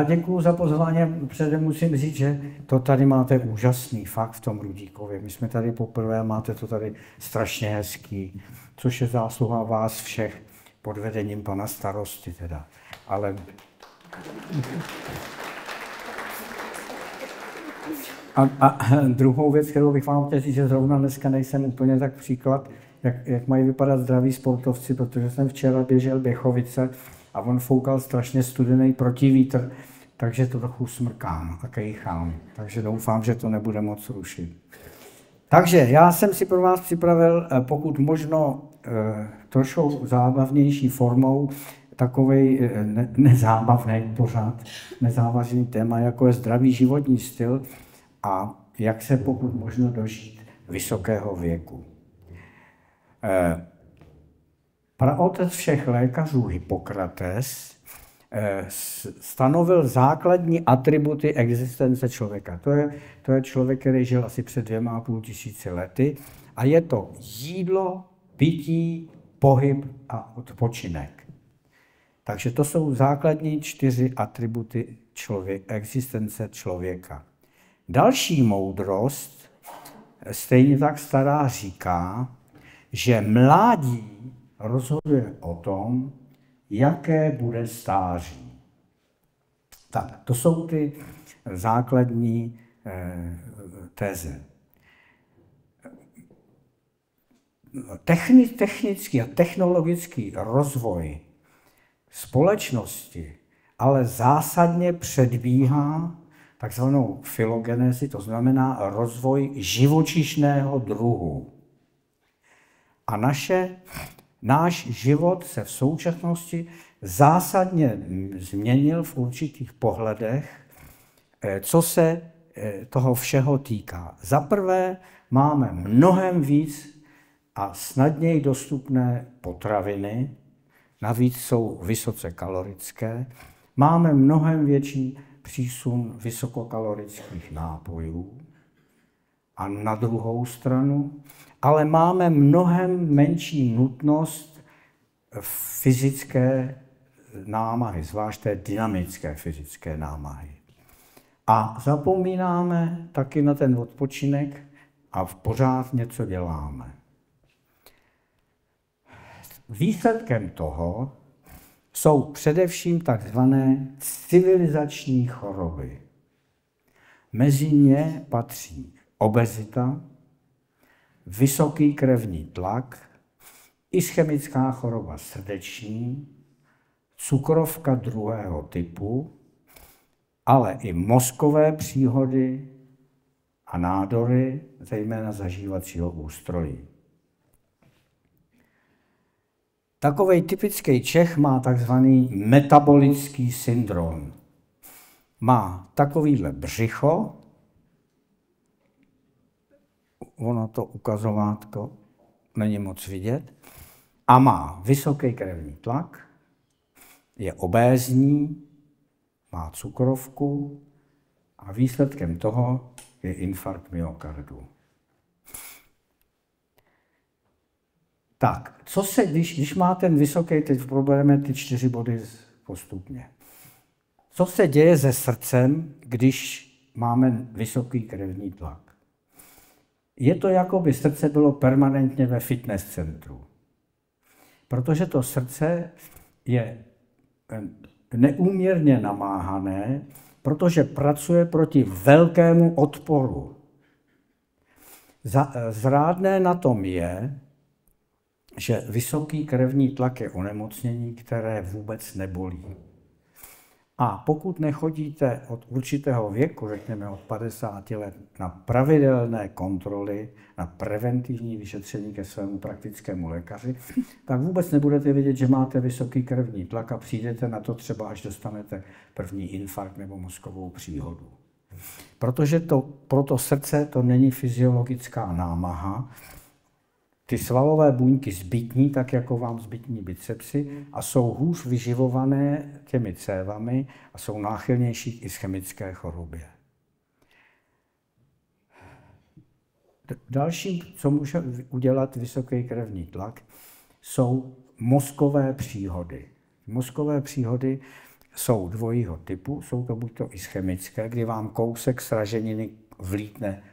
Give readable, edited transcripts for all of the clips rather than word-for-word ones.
Děkuji za pozvání. Předem musím říct, že to tady máte úžasný fakt v tom Rudíkově. My jsme tady poprvé, máte to tady strašně hezký, což je zásluha vás všech pod vedením pana starosty teda. Ale... A druhou věc, kterou bych vám chtěl říct, že zrovna dneska nejsem úplně tak příklad, jak mají vypadat zdraví sportovci, protože jsem včera běžel Běchovice a on foukal strašně studený protivítr, takže to trochu smrkám a kejchám. Takže doufám, že to nebude moc rušit. Takže já jsem si pro vás připravil, pokud možno trošku zábavnější formou, takovej nezábavný pořád, nezávažný téma, jako je zdravý životní styl a jak se pokud možno dožít vysokého věku. Praotec všech lékařů Hippokrates stanovil základní atributy existence člověka. To je člověk, který žil asi před 2,5 tisíci lety a je to jídlo, pití, pohyb a odpočinek. Takže to jsou základní 4 atributy existence člověka. Další moudrost, stejně tak stará, říká, že mládí rozhoduje o tom, jaké bude stáří. Tak, to jsou ty základní teze. Technický a technologický rozvoj společnosti ale zásadně předbíhá takzvanou filogenezi, to znamená rozvoj živočišného druhu. A náš život se v současnosti zásadně změnil v určitých pohledech, co se toho všeho týká. Za prvé máme mnohem víc a snadněji dostupné potraviny, navíc jsou vysoce kalorické. Máme mnohem větší přísun vysokokalorických nápojů. A na druhou stranu, ale máme mnohem menší nutnost fyzické námahy, zvlášť té dynamické fyzické námahy. A zapomínáme taky na ten odpočinek a pořád něco děláme. Výsledkem toho jsou především takzvané civilizační choroby. Mezi ně patří obezita, vysoký krevní tlak, ischemická choroba srdeční, cukrovka druhého typu, ale i mozkové příhody a nádory, zejména zažívacího ústrojí. Takovej typický Čech má takzvaný metabolický syndrom. Má takovýhle břicho, ono to ukazovátko není moc vidět, a má vysoký krevní tlak, je obézní, má cukrovku a výsledkem toho je infarkt myokardu. Tak, co se, když má ten vysoký, teď probereme ty 4 body postupně. Co se děje se srdcem, když máme vysoký krevní tlak? Je to, jako by srdce bylo permanentně ve fitness centru. Protože to srdce je neúměrně namáhané, protože pracuje proti velkému odporu. Zrádné na tom je, že vysoký krevní tlak je onemocnění, které vůbec nebolí. A pokud nechodíte od určitého věku, řekněme od 50 let, na pravidelné kontroly, na preventivní vyšetření ke svému praktickému lékaři, tak vůbec nebudete vědět, že máte vysoký krevní tlak a přijdete na to třeba, až dostanete první infarkt nebo mozkovou příhodu. Protože pro to srdce to není fyziologická námaha, ty svalové buňky zbytní, tak jako vám zbytní bicepsy, a jsou hůř vyživované těmi cévami a jsou náchylnější k ischemické chorobě. Další, co může udělat vysoký krevní tlak, jsou mozkové příhody. Mozkové příhody jsou dvojího typu, jsou to buď to ischemické, kdy vám kousek sraženiny vlítne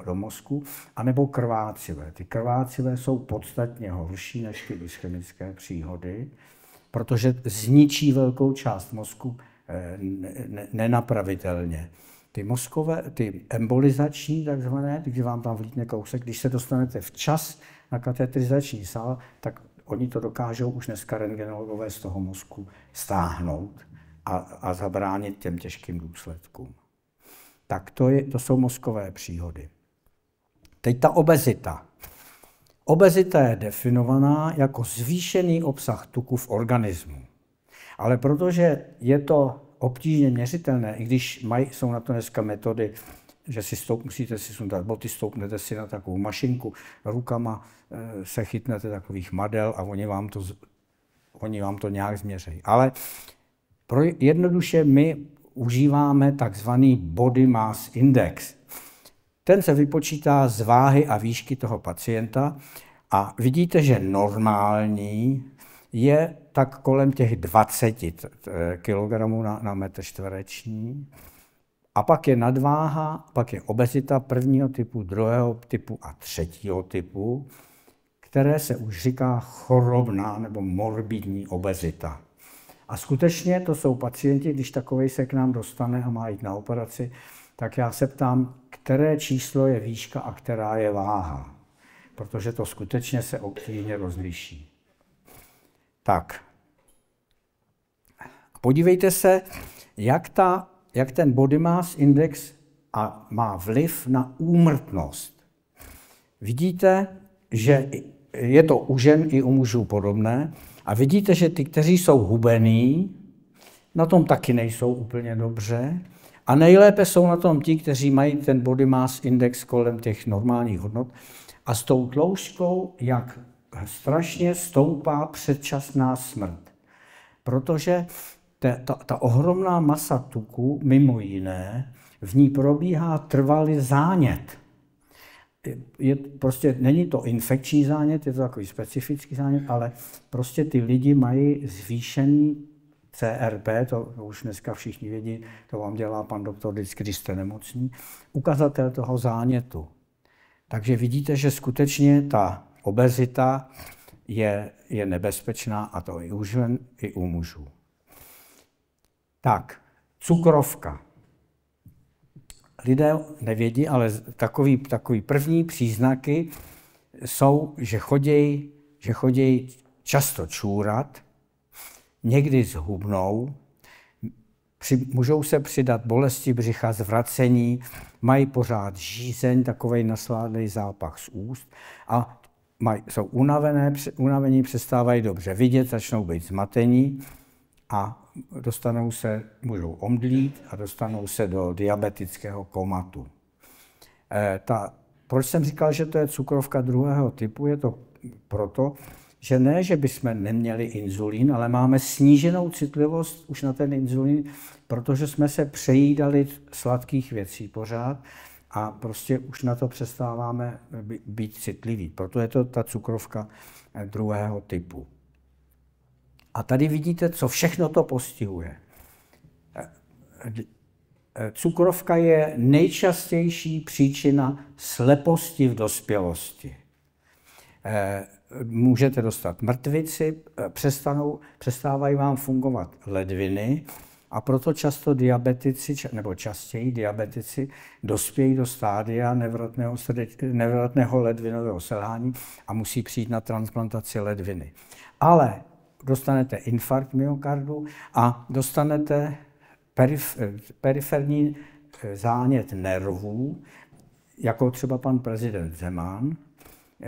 do mozku, anebo krvácivé. Ty krvácivé jsou podstatně horší než ty ischemické příhody, protože zničí velkou část mozku nenapravitelně. Ty mozkové, ty embolizační takzvané, když vám tam vlítne kousek, když se dostanete včas na katetrizační sál, tak oni to dokážou už dneska rentgenologové z toho mozku stáhnout a zabránit těm těžkým důsledkům. Tak to jsou mozkové příhody. Teď ta obezita. Obezita je definovaná jako zvýšený obsah tuku v organismu. Ale protože je to obtížně měřitelné, i když jsou na to dneska metody, že musíte si sundat boty, stoupnete si na takovou mašinku, rukama se chytnete takových madel a oni vám to nějak změří. Ale jednoduše my užíváme takzvaný body mass index. Ten se vypočítá z váhy a výšky toho pacienta a vidíte, že normální je tak kolem těch 20 kg na metr čtvereční. A pak je nadváha, pak je obezita prvního typu, druhého typu a třetího typu, které se už říká chorobná nebo morbidní obezita. A skutečně to jsou pacienti, když takovej se k nám dostane a má jít na operaci, tak já se ptám, které číslo je výška a která je váha. Protože to skutečně se obtížně rozliší. Tak. Podívejte se, jak ten body mass index má vliv na úmrtnost. Vidíte, že je to u žen i u mužů podobné a vidíte, že ty, kteří jsou hubení, na tom taky nejsou úplně dobře a nejlépe jsou na tom ti, kteří mají ten body mass index kolem těch normálních hodnot a s tou tloušťkou, jak strašně stoupá předčasná smrt. Protože ta ohromná masa tuku, mimo jiné, v ní probíhá trvalý zánět. Prostě není to infekční zánět, je to takový specifický zánět, ale prostě ty lidi mají zvýšený CRP, to už dneska všichni vědí, to vám dělá pan doktor vždycky, když jste nemocní, ukazatel toho zánětu. Takže vidíte, že skutečně ta obezita je nebezpečná, a to i u žen, i u mužů. Tak, cukrovka. Lidé nevědí, ale takový první příznaky jsou, že chodí často čůrat, někdy zhubnou, můžou se přidat bolesti břicha, zvracení, mají pořád žízeň, takovej nasládlý zápach z úst a jsou unavení, přestávají dobře vidět, začnou být zmatení a můžou omdlít a dostanou se do diabetického komatu. Proč jsem říkal, že to je cukrovka druhého typu? Je to proto, že ne, že bychom neměli inzulín, ale máme sníženou citlivost už na ten inzulín, protože jsme se přejídali sladkých věcí pořád a prostě už na to přestáváme být citliví. Proto je to ta cukrovka druhého typu. A tady vidíte, co všechno to postihuje. Cukrovka je nejčastější příčina sleposti v dospělosti. Můžete dostat mrtvici, přestávají vám fungovat ledviny a proto často častěji diabetici dospějí do stádia nevratného ledvinového selhání a musí přijít na transplantaci ledviny. Ale dostanete infarkt myokardu a dostanete periferní zánět nervů, jako třeba pan prezident Zeman,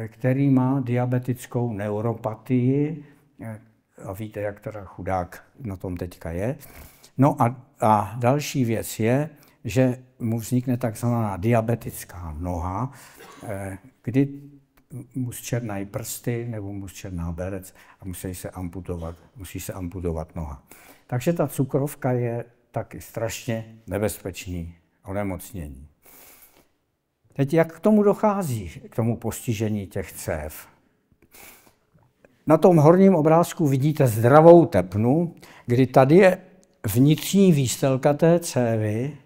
který má diabetickou neuropatii, a víte, jak teda chudák na tom teďka je. No a další věc je, že mu vznikne takzvaná diabetická noha, kdy mu zčernají prsty nebo mu zčerná berec a musí se amputovat noha. Takže ta cukrovka je taky strašně nebezpečný onemocnění. Teď jak k tomu dochází, k tomu postižení těch cév? Na tom horním obrázku vidíte zdravou tepnu, kdy tady je vnitřní výstelka té cévy,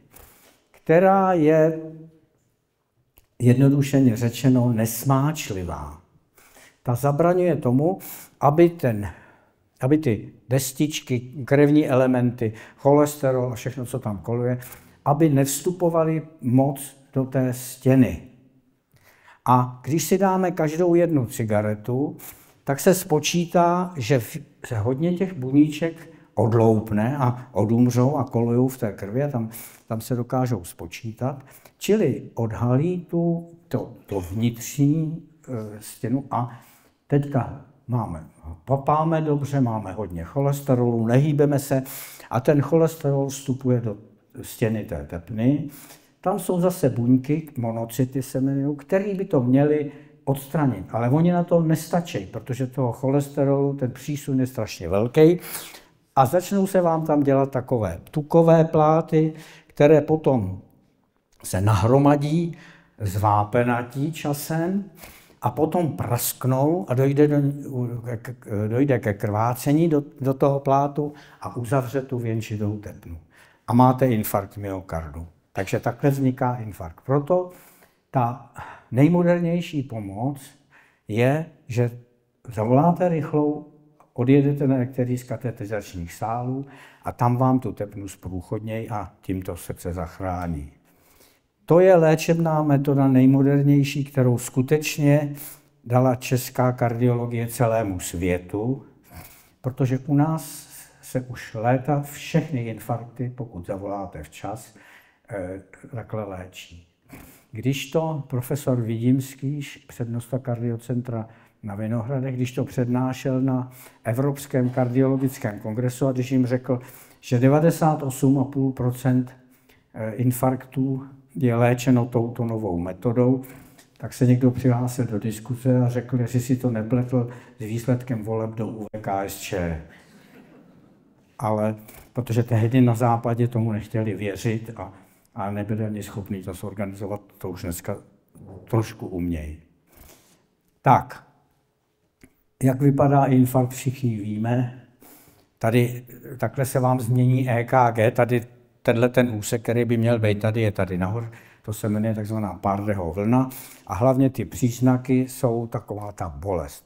která je jednodušeně řečeno nesmáčlivá. Ta zabraňuje tomu, aby ty destičky, krevní elementy, cholesterol a všechno, co tam koluje, aby nevstupovaly moc do té stěny. A když si dáme každou jednu cigaretu, tak se spočítá, že se hodně těch buníček odloupne a odumřou a kolují v té krvi a tam se dokážou spočítat. Čili odhalí to vnitřní stěnu a teďka papáme dobře, máme hodně cholesterolu, nehýbeme se a ten cholesterol vstupuje do stěny té tepny. Tam jsou zase buňky, monocyty se jmenují, které by to měly odstranit, ale oni na to nestačí, protože toho cholesterolu, ten přísun je strašně velký a začnou se vám tam dělat takové tukové pláty, které potom se nahromadí, zvápenatí časem a potom prasknou a dojde ke krvácení do toho plátu a uzavře tu věnčitou tepnu. A máte infarkt myokardu. Takže takhle vzniká infarkt. Proto ta nejmodernější pomoc je, že zavoláte rychlou, odjedete na některý z katetrizačních sálů a tam vám tu tepnu zprůchodněj a tím to srdce zachrání. To je léčebná metoda nejmodernější, kterou skutečně dala česká kardiologie celému světu, protože u nás se už léta všechny infarkty, pokud zavoláte včas, takhle léčí. Když to profesor Vidimský, přednosta kardiocentra na Vinohradech, když to přednášel na Evropském kardiologickém kongresu a když jim řekl, že 98,5% infarktů je léčeno touto novou metodou, tak se někdo přihlásil do diskuse a řekl, jestli si to nepletl s výsledkem voleb do UVKSČ. Ale protože tehdy na západě tomu nechtěli věřit a nebyli ani schopni to zorganizovat, to už dneska trošku umějí. Tak, jak vypadá infarkt, všichni víme. Tady takhle se vám změní EKG, tady tenhle ten úsek, který by měl být tady, je tady nahoře. To se jmenuje takzvaná Pardeho vlna a hlavně ty příznaky jsou taková ta bolest.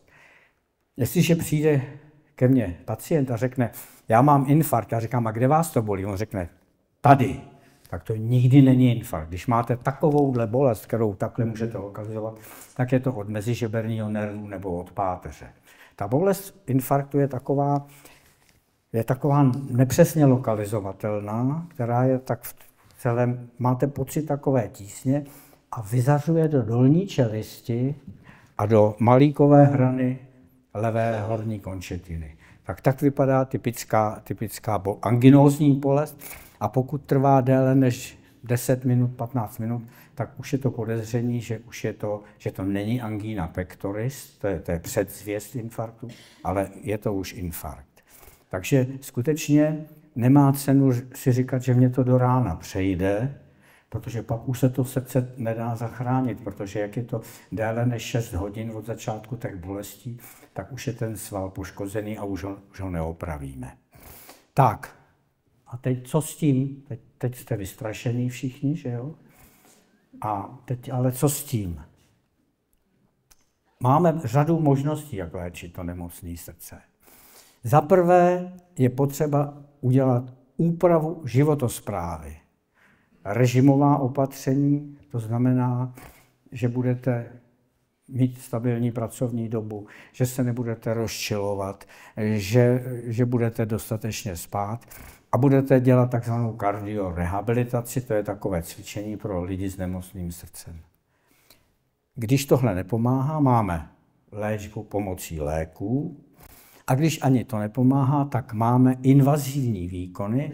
Jestliže přijde ke mně pacient a řekne, já mám infarkt, já říkám, a kde vás to bolí? On řekne, tady. Tak to nikdy není infarkt. Když máte takovouhle bolest, kterou takhle můžete lokalizovat, tak je to od mezižeberního nervu nebo od páteře. Ta bolest infarktu je taková nepřesně lokalizovatelná, která je tak v celém, máte pocit takové tísně a vyzařuje do dolní čelisti a do malíkové hrany levé horní končetiny. Tak vypadá typická anginózní bolest a pokud trvá déle než 10 minut, 15 minut, tak už je to podezření, že to není angina pectoris, to je předzvěst infarktu, ale je to už infarkt. Takže skutečně nemá cenu si říkat, že mě to do rána přejde, protože pak už se to srdce nedá zachránit, protože jak je to déle než 6 hodin od začátku těch bolestí, tak už je ten sval poškozený a už ho neopravíme. Tak, a teď co s tím? Teď jste vystrašení všichni, že jo? A teď ale co s tím? Máme řadu možností, jak léčit to nemocné srdce. Za prvé je potřeba udělat úpravu životosprávy. Režimová opatření, to znamená, že budete mít stabilní pracovní dobu, že se nebudete rozčilovat, že budete dostatečně spát a budete dělat takzvanou kardiorehabilitaci, to je takové cvičení pro lidi s nemocným srdcem. Když tohle nepomáhá, máme léčbu pomocí léků, a když ani to nepomáhá, tak máme invazivní výkony,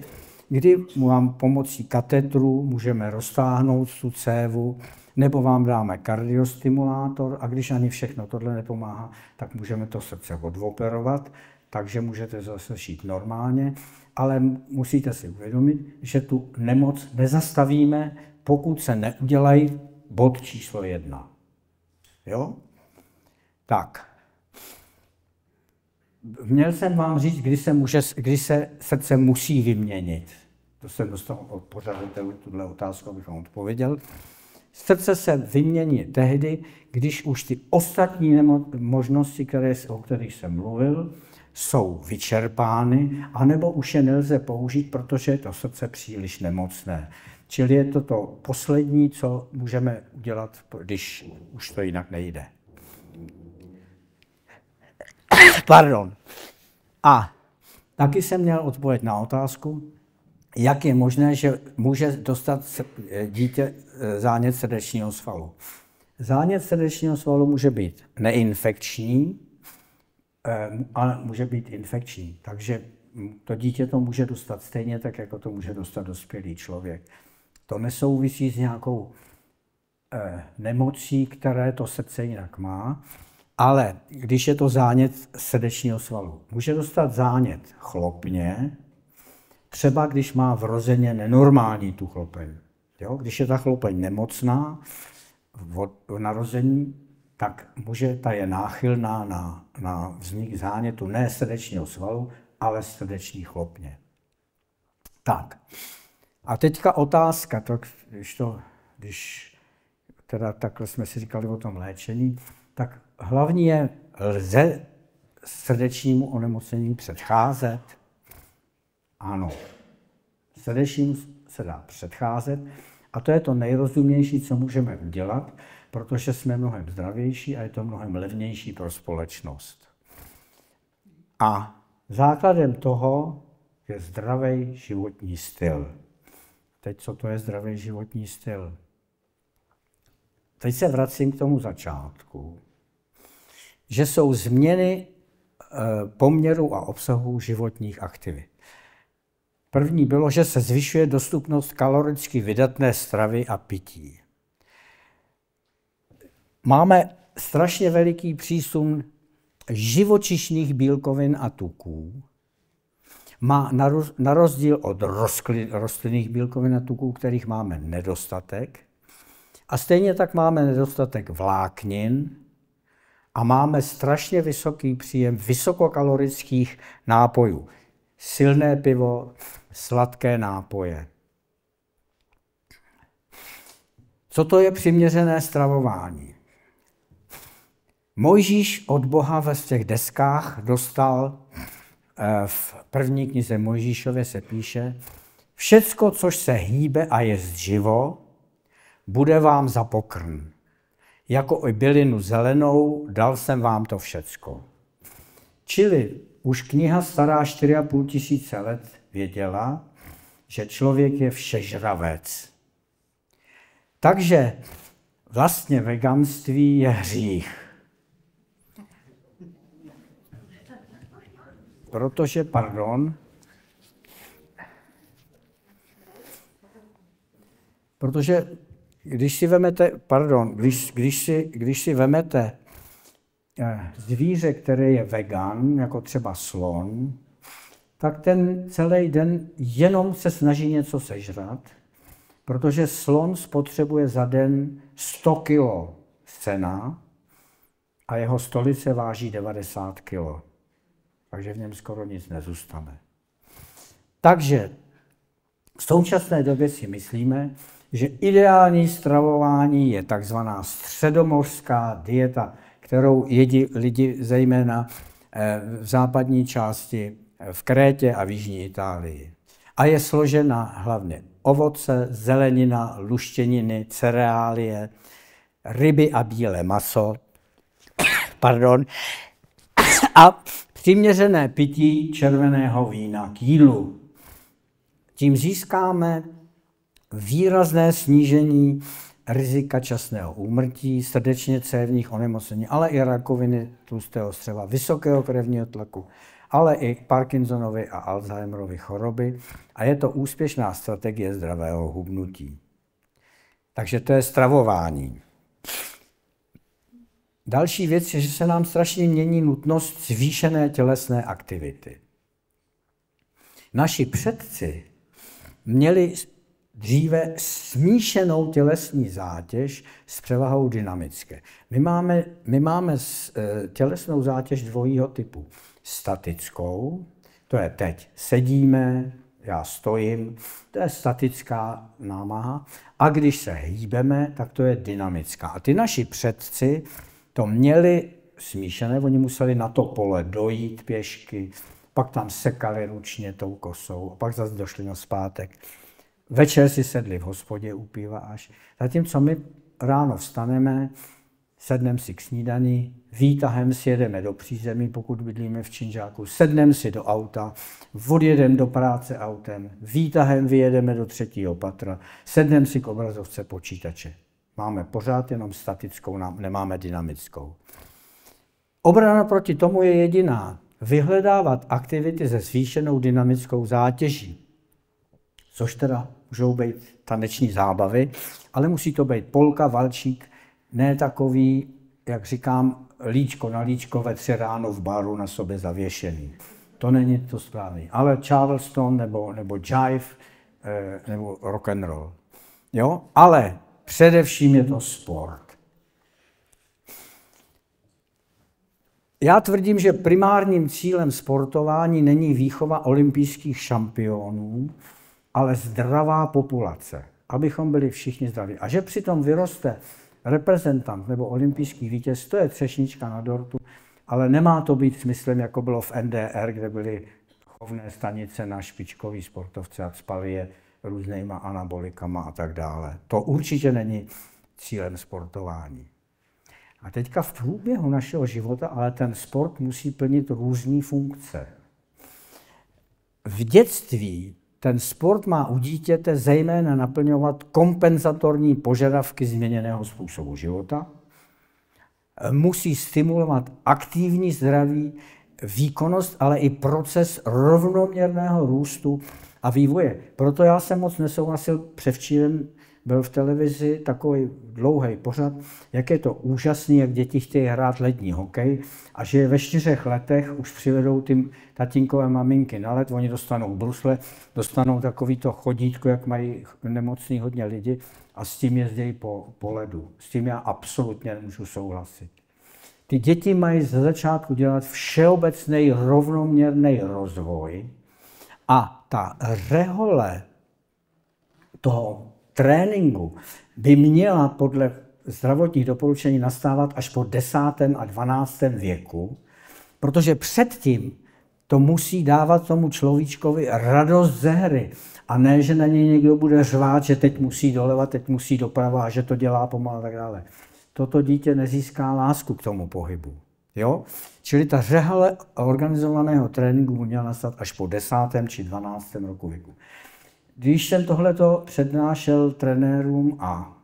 kdy vám pomocí katetru můžeme roztáhnout tu cévu, nebo vám dáme kardiostimulátor a když ani všechno tohle nepomáhá, tak můžeme to srdce odoperovat, takže můžete zase žít normálně, ale musíte si uvědomit, že tu nemoc nezastavíme, pokud se neudělají bod číslo 1. Jo? Tak. měl jsem vám říct, kdy se srdce musí vyměnit. To jsem dostal od pořadatelů tuhle otázku, abych vám odpověděl. Srdce se vymění tehdy, když už ty ostatní možnosti, o kterých jsem mluvil, jsou vyčerpány, anebo už je nelze použít, protože je to srdce příliš nemocné. Čili je to poslední, co můžeme udělat, když už to jinak nejde. Pardon. A taky jsem měl odpověď na otázku, jak je možné, že může dostat dítě zánět srdečního svalu. Zánět srdečního svalu může být neinfekční, ale může být infekční. Takže to dítě to může dostat stejně tak, jako to může dostat dospělý člověk. To nesouvisí s nějakou nemocí, které to srdce jinak má, ale když je to zánět srdečního svalu, může dostat zánět chlopně, třeba když má vrozeně nenormální tu chlopeň. Jo? Když je ta chlopeň nemocná v narození, tak ta je náchylná na vznik zánětu ne srdečního svalu, ale srdeční chlopně. Tak. A teďka otázka, když teda takhle jsme si říkali o tom léčení, tak hlavní je, lze srdečnímu onemocnění předcházet? Ano. Srdečnímu se dá předcházet a to je to nejrozumnější, co můžeme udělat, protože jsme mnohem zdravější a je to mnohem levnější pro společnost. A základem toho je zdravý životní styl. Teď, co to je zdravý životní styl? Teď se vracím k tomu začátku, že jsou změny poměru a obsahu životních aktivit. První bylo, že se zvyšuje dostupnost kaloricky vydatné stravy a pití. Máme strašně veliký přísun živočišných bílkovin a tuků. Má na rozdíl od rostlinných bílkovin a tuků, kterých máme nedostatek. A stejně tak máme nedostatek vláknin a máme strašně vysoký příjem vysokokalorických nápojů. Silné pivo, sladké nápoje. Co to je přiměřené stravování? Mojžíš od Boha ve těch deskách dostal, v první knize Mojžíšově se píše, všecko, což se hýbe a jest živo, bude vám za pokrm. Jako i bylinu zelenou dal jsem vám to všecko. Čili už kniha stará 4,5 tisíce let věděla, že člověk je všežravec. Takže vlastně veganství je hřích. Protože když si vemete zvíře, které je vegan, jako třeba slon, tak ten celý den jenom se snaží něco sežrat, protože slon spotřebuje za den 100 kg sena a jeho stolice váží 90 kg. Takže v něm skoro nic nezůstane. Takže v současné době si myslíme, že ideální stravování je takzvaná středomořská dieta, kterou jedí lidi zejména v západní části, v Krétě a v jižní Itálii. A je složena hlavně ovoce, zelenina, luštěniny, cereálie, ryby a bílé maso, a přiměřené pití červeného vína k jídlu. Tím získáme výrazné snížení rizika časného úmrtí, srdečně cévních onemocnění, ale i rakoviny tlustého střeva, vysokého krevního tlaku, ale i Parkinsonovy a Alzheimerovy choroby. A je to úspěšná strategie zdravého hubnutí. Takže to je stravování. Další věc je, že se nám strašně mění nutnost zvýšené tělesné aktivity. Naši předci měli dříve smíšenou tělesní zátěž s převahou dynamické. My máme tělesnou zátěž dvojího typu. statickou, to je teď sedíme, já stojím, to je statická námaha, a když se hýbeme, tak to je dynamická. A ty naši předci to měli smíšené, oni museli na to pole dojít pěšky, pak tam sekali ručně tou kosou, a pak zase došli na zpátek. Večer si sedli v hospodě u piva až. Zatímco my ráno vstaneme, sedneme si k snídani, výtahem si jedeme do přízemí, pokud bydlíme v Činžáku, sedneme si do auta, odjedeme do práce autem, výtahem vyjedeme do 3. patra, sedneme si k obrazovce počítače. Máme pořád jenom statickou, nemáme dynamickou. Obrana proti tomu je jediná. Vyhledávat aktivity se zvýšenou dynamickou zátěží. Což teda můžou být taneční zábavy, ale musí to být polka, valčík, ne takový, jak říkám, líčko na líčko ve 3 ráno v baru na sobě zavěšený. To není to správný. Ale Charleston nebo jive nebo rock and roll. Jo? Ale především je to sport. Já tvrdím, že primárním cílem sportování není výchova olympijských šampionů, ale zdravá populace, abychom byli všichni zdraví. A že přitom vyroste reprezentant nebo olympijský vítěz, to je třešnička na dortu, ale nemá to být smyslem, jako bylo v NDR, kde byly chovné stanice na špičkový sportovce a spali je různýma anabolikama a tak dále. To určitě není cílem sportování. A teďka v průběhu našeho života, ale ten sport musí plnit různé funkce. V dětství ten sport má u dítěte zejména naplňovat kompenzatorní požadavky změněného způsobu života, musí stimulovat aktivní zdraví, výkonnost, ale i proces rovnoměrného růstu a vývoje. Proto já jsem moc nesouhlasil, převčírem byl v televizi takový dlouhý pořad, jak je to úžasný, jak děti chtějí hrát lední hokej a že ve 4 letech už přivedou ty tatínkové maminky na led, oni dostanou brusle, dostanou takovýto chodítko, jak mají nemocný hodně lidi a s tím jezdí po ledu. S tím já absolutně nemůžu souhlasit. Ty děti mají ze začátku dělat všeobecný rovnoměrný rozvoj a ta rehole toho tréninku by měla podle zdravotních doporučení nastávat až po 10. a 12. věku, protože předtím to musí dávat tomu človíčkovi radost ze hry. A ne, že na něj někdo bude řvát, že teď musí doleva, teď musí doprava a že to dělá pomalu a tak dále. Toto dítě nezíská lásku k tomu pohybu. Jo? Čili ta řehole organizovaného tréninku měla nastat až po 10. či 12. roku věku. Když jsem tohleto přednášel trenérům a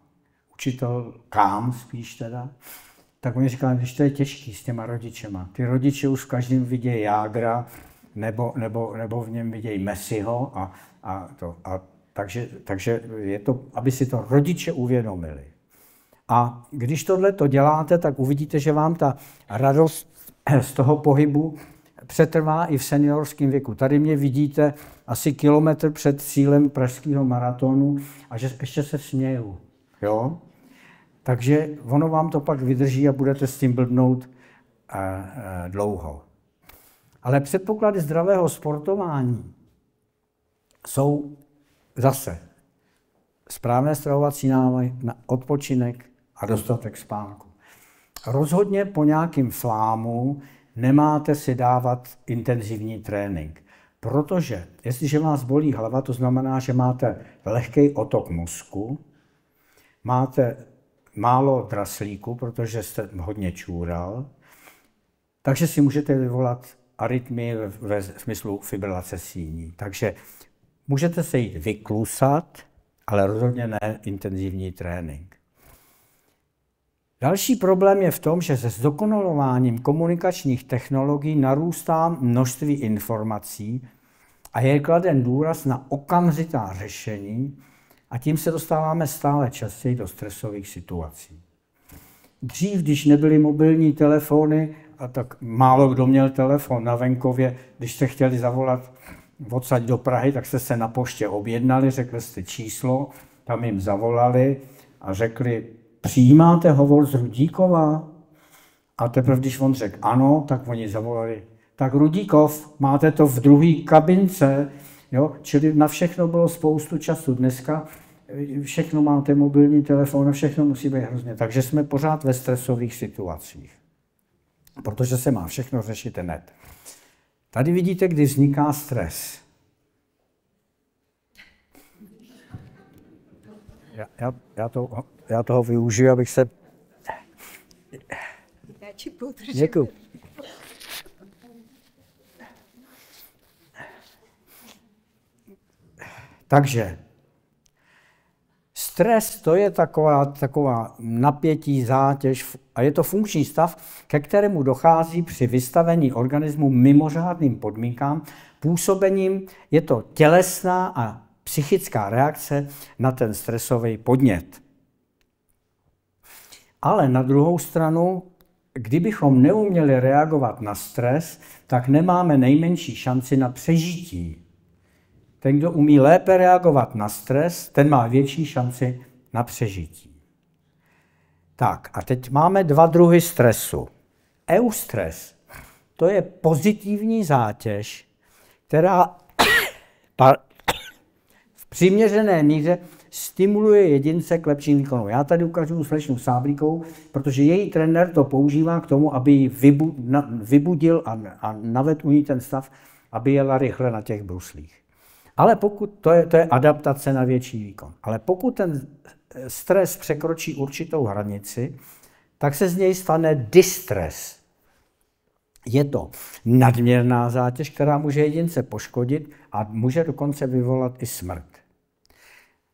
učitelkám spíš teda, tak oni říkali, že to je těžký s těma rodičema. Ty rodiče už v každém vidějí Jágra nebo v něm vidějí Messiho takže je to, aby si to rodiče uvědomili. A když tohleto děláte, tak uvidíte, že vám ta radost z toho pohybu přetrvá i v seniorském věku. Tady mě vidíte asi kilometr před cílem pražského maratonu a že ještě se směju. Jo? Takže ono vám to pak vydrží a budete s tím blbnout dlouho. Ale předpoklady zdravého sportování jsou zase správné stravovací návyky, odpočinek a dostatek spánku. Rozhodně po nějakým flámu nemáte si dávat intenzivní trénink, protože jestliže vás bolí hlava, to znamená, že máte lehký otok mozku, máte málo draslíku, protože jste hodně čůral, takže si můžete vyvolat arytmii ve smyslu fibrilace síní. Takže můžete se jít vyklusat, ale rozhodně ne intenzivní trénink. Další problém je v tom, že se zdokonalováním komunikačních technologií narůstá množství informací a je kladen důraz na okamžitá řešení a tím se dostáváme stále častěji do stresových situací. Dřív, když nebyly mobilní telefony, a tak málo kdo měl telefon na venkově, když jste chtěli zavolat odsaď do Prahy, tak jste se na poště objednali, řekli jste číslo, tam jim zavolali a řekli, přijímáte hovor z Rudíkova? A teprve, když on řekl ano, tak oni zavolali tak Rudíkov, máte to v druhé kabince, jo? Čili na všechno bylo spoustu času. Dneska všechno máte, mobilní telefon, a všechno musí být hrozně. Takže jsme pořád ve stresových situacích, protože se má všechno řešit hned. Tady vidíte, kdy vzniká stres. Já toho využiju, abych se... Děkuji. Takže stres to je taková napětí, zátěž a je to funkční stav, ke kterému dochází při vystavení organismu mimořádným podmínkám, působením, je to tělesná a psychická reakce na ten stresový podnět. Ale na druhou stranu, kdybychom neuměli reagovat na stres, tak nemáme nejmenší šanci na přežití. Ten, kdo umí lépe reagovat na stres, ten má větší šanci na přežití. Tak a teď máme dva druhy stresu. Eustres, to je pozitivní zátěž, která v přiměřené míře stimuluje jedince k lepším výkonům. Já tady ukážu slečnu Sáblíkovou, protože její trenér to používá k tomu, aby ji vybudil a navedl u ní ten stav, aby jela rychle na těch bruslích. Ale pokud to je adaptace na větší výkon. Ale pokud ten stres překročí určitou hranici, tak se z něj stane distres. Je to nadměrná zátěž, která může jedince poškodit a může dokonce vyvolat i smrt.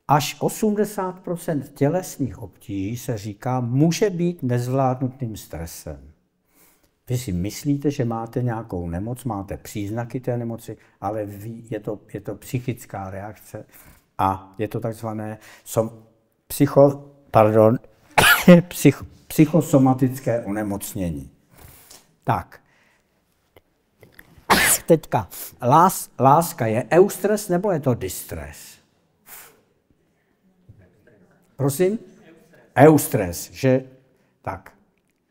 Až 80% tělesných obtíží se říká, může být nezvládnutým stresem. Vy si myslíte, že máte nějakou nemoc, máte příznaky té nemoci, ale je to psychická reakce a je to takzvané psychosomatické onemocnění. Tak, teďka, láska je eustres nebo je to distres? Prosím? Eustres, že tak.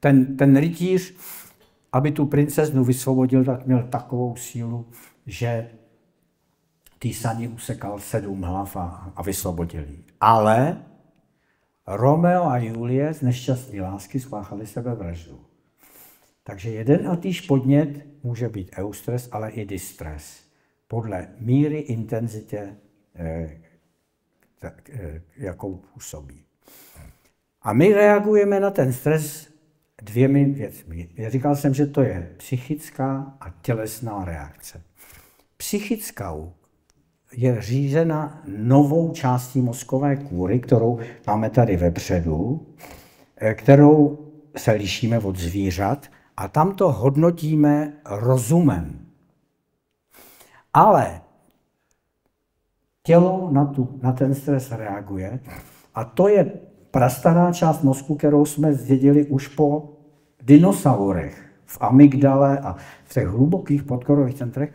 Ten rytíř, aby tu princeznu vysvobodil, tak měl takovou sílu, že tý sani usekal 7 hlav a vysvobodil ji. Ale Romeo a Julie z nešťastné lásky spáchali sebevraždu. Takže jeden a týž podnět může být eustres, ale i distres. Podle míry, intenzitě, jakou působí. A my reagujeme na ten stres 2 věcmi. Já říkal jsem, že to je psychická a tělesná reakce. Psychickou je řízena novou částí mozkové kůry, kterou máme tady vepředu, kterou se lišíme od zvířat a tam to hodnotíme rozumem. Ale tělo na ten stres reaguje a to je prastará část mozku, kterou jsme zdědili už po dinosaurech, v amygdale a v těch hlubokých podkorových centrech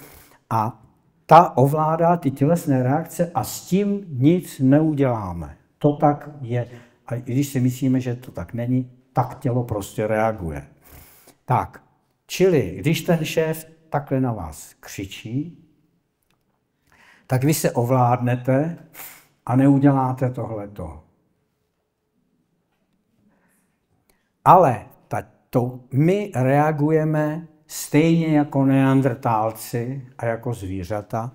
a ta ovládá ty tělesné reakce a s tím nic neuděláme. To tak je. A i když si myslíme, že to tak není, tak tělo prostě reaguje. Tak, čili když ten šéf takhle na vás křičí, tak vy se ovládnete a neuděláte tohleto. Ale my reagujeme stejně jako neandrtálci a jako zvířata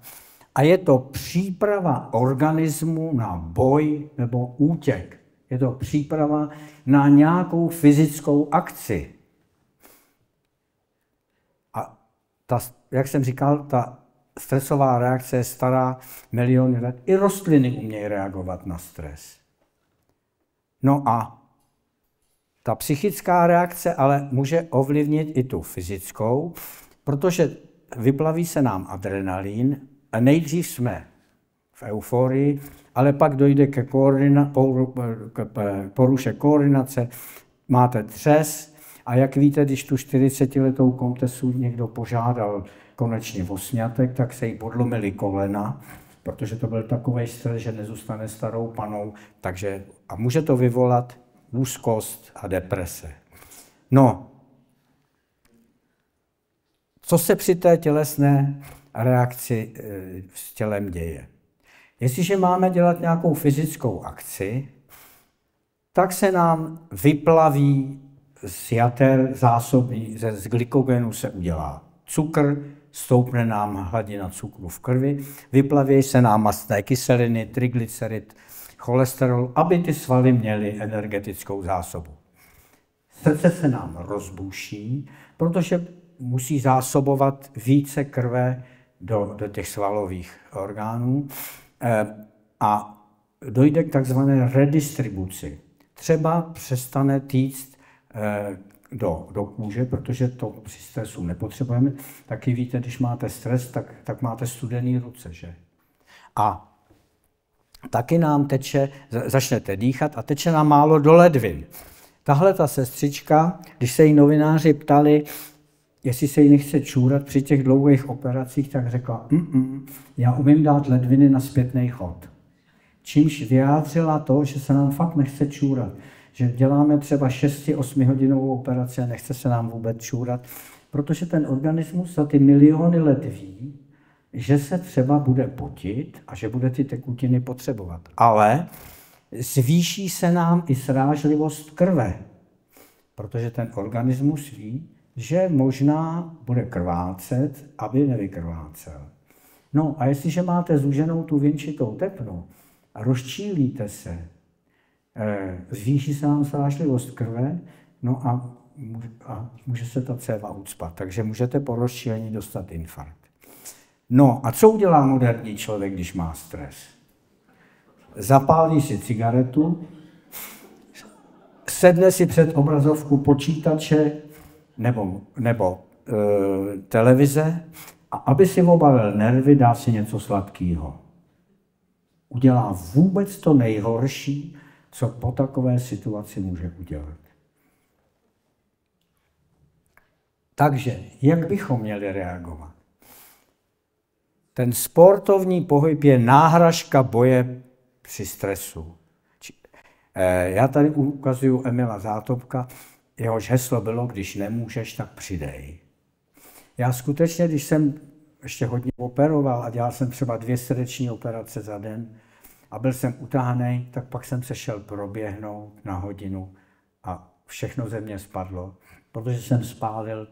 a je to příprava organismu na boj nebo útěk. Je to příprava na nějakou fyzickou akci. A jak jsem říkal, ta stresová reakce je stará miliony let. I rostliny umějí reagovat na stres. No a ta psychická reakce ale může ovlivnit i tu fyzickou, protože vyplaví se nám adrenalin a nejdřív jsme v euforii, ale pak dojde ke poruše koordinace, máte třes a jak víte, když tu 40letou komtesu někdo požádal konečně o sňatek, tak se jí podlomily kolena, protože to byl takový stres, že nezůstane starou panou, takže a může to vyvolat úzkost a deprese. No, Co se při té tělesné reakci s tělem děje? Jestliže máme dělat nějakou fyzickou akci, tak se nám vyplaví z jater zásobní, z glykogenu se udělá cukr, stoupne nám hladina cukru v krvi, vyplaví se nám mastné kyseliny, triglycerid, cholesterol, aby ty svaly měly energetickou zásobu. Srdce se nám rozbuší, protože musí zásobovat více krve do těch svalových orgánů a dojde k takzvané redistribuci. Třeba přestane týct do kůže, protože to při stresu nepotřebujeme. Taky víte, když máte stres, tak máte studený ruce, že? A taky nám teče, začnete dýchat a teče nám málo do ledvin. Tahle ta sestřička, když se jí novináři ptali, jestli se jí nechce čůrat při těch dlouhých operacích, tak řekla, já umím dát ledviny na zpětný chod. Čímž vyjádřila to, že se nám fakt nechce čůrat. Že děláme třeba 6-8 hodinovou operaci a nechce se nám vůbec čůrat, protože ten organismus za ty miliony let ví, že se třeba bude potit a že bude ty tekutiny potřebovat. Ale zvýší se nám i srážlivost krve, protože ten organismus ví, že možná bude krvácet, aby nevykrvácel. No a jestliže máte zúženou tu věnčitou tepnu a rozčílíte se, zvýší se nám srážlivost krve, no a může se ta céva ucpat, takže můžete po rozčílení dostat infarkt. No a co udělá moderní člověk, když má stres? Zapálí si cigaretu, sedne si před obrazovku počítače nebo televize a aby si obalil nervy, dá si něco sladkého. Udělá vůbec to nejhorší, co po takové situaci může udělat. Takže, jak bychom měli reagovat? Ten sportovní pohyb je náhražka boje při stresu. Já tady ukazuju Emila Zátopka, jehož heslo bylo, když nemůžeš, tak přidej. Já skutečně, když jsem ještě hodně operoval a dělal jsem třeba 2 srdeční operace za den a byl jsem utahaný, tak pak jsem se šel proběhnout na hodinu a všechno ze mě spadlo, protože jsem spálil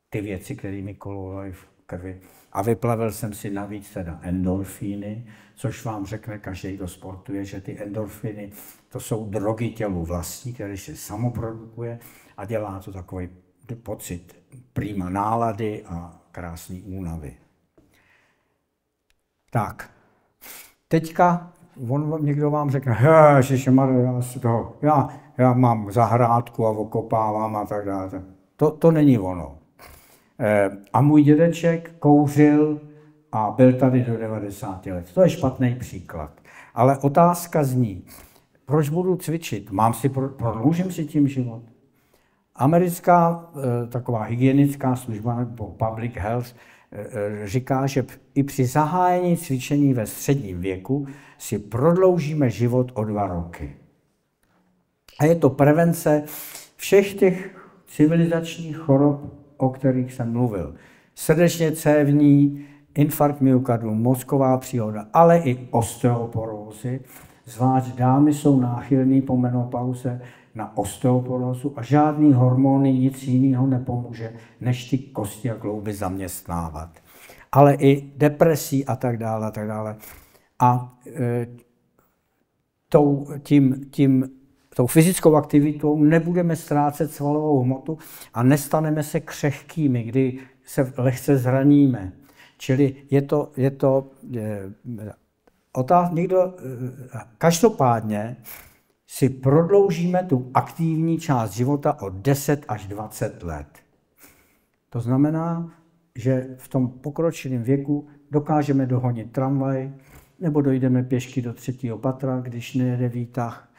ty věci, které mi kolovaly v krvi. A vyplavil jsem si navíc teda endorfíny, což vám řekne každý, kdo sportuje, že ty endorfíny, to jsou drogy tělu vlastní, které se samoprodukuje a dělá to takový pocit prima nálady a krásný únavy. Tak, teďka někdo vám řekne, já mám zahrádku a okopávám a tak dále. To není ono. A můj dědeček kouřil a byl tady do 90 let. To je špatný příklad. Ale otázka zní, proč budu cvičit? Prodloužím si tím život? Americká taková hygienická služba nebo public health říká, že i při zahájení cvičení ve středním věku si prodloužíme život o 2 roky. A je to prevence všech těch civilizačních chorob, o kterých jsem mluvil. Srdečně cévní, infarkt myokardu, mozková příhoda, ale i osteoporózy. Zvlášť dámy jsou náchylné po menopauze na osteoporózu a žádný hormony, nic jiného nepomůže, než ty kosti a klouby zaměstnávat. Ale i depresí a tak dále, a tak dále. A tou fyzickou aktivitou nebudeme ztrácet svalovou hmotu a nestaneme se křehkými, kdy se lehce zraníme. Čili každopádně si prodloužíme tu aktivní část života o 10 až 20 let. To znamená, že v tom pokročilém věku dokážeme dohonit tramvaj, nebo dojdeme pěšky do 3. patra, když nejede výtah.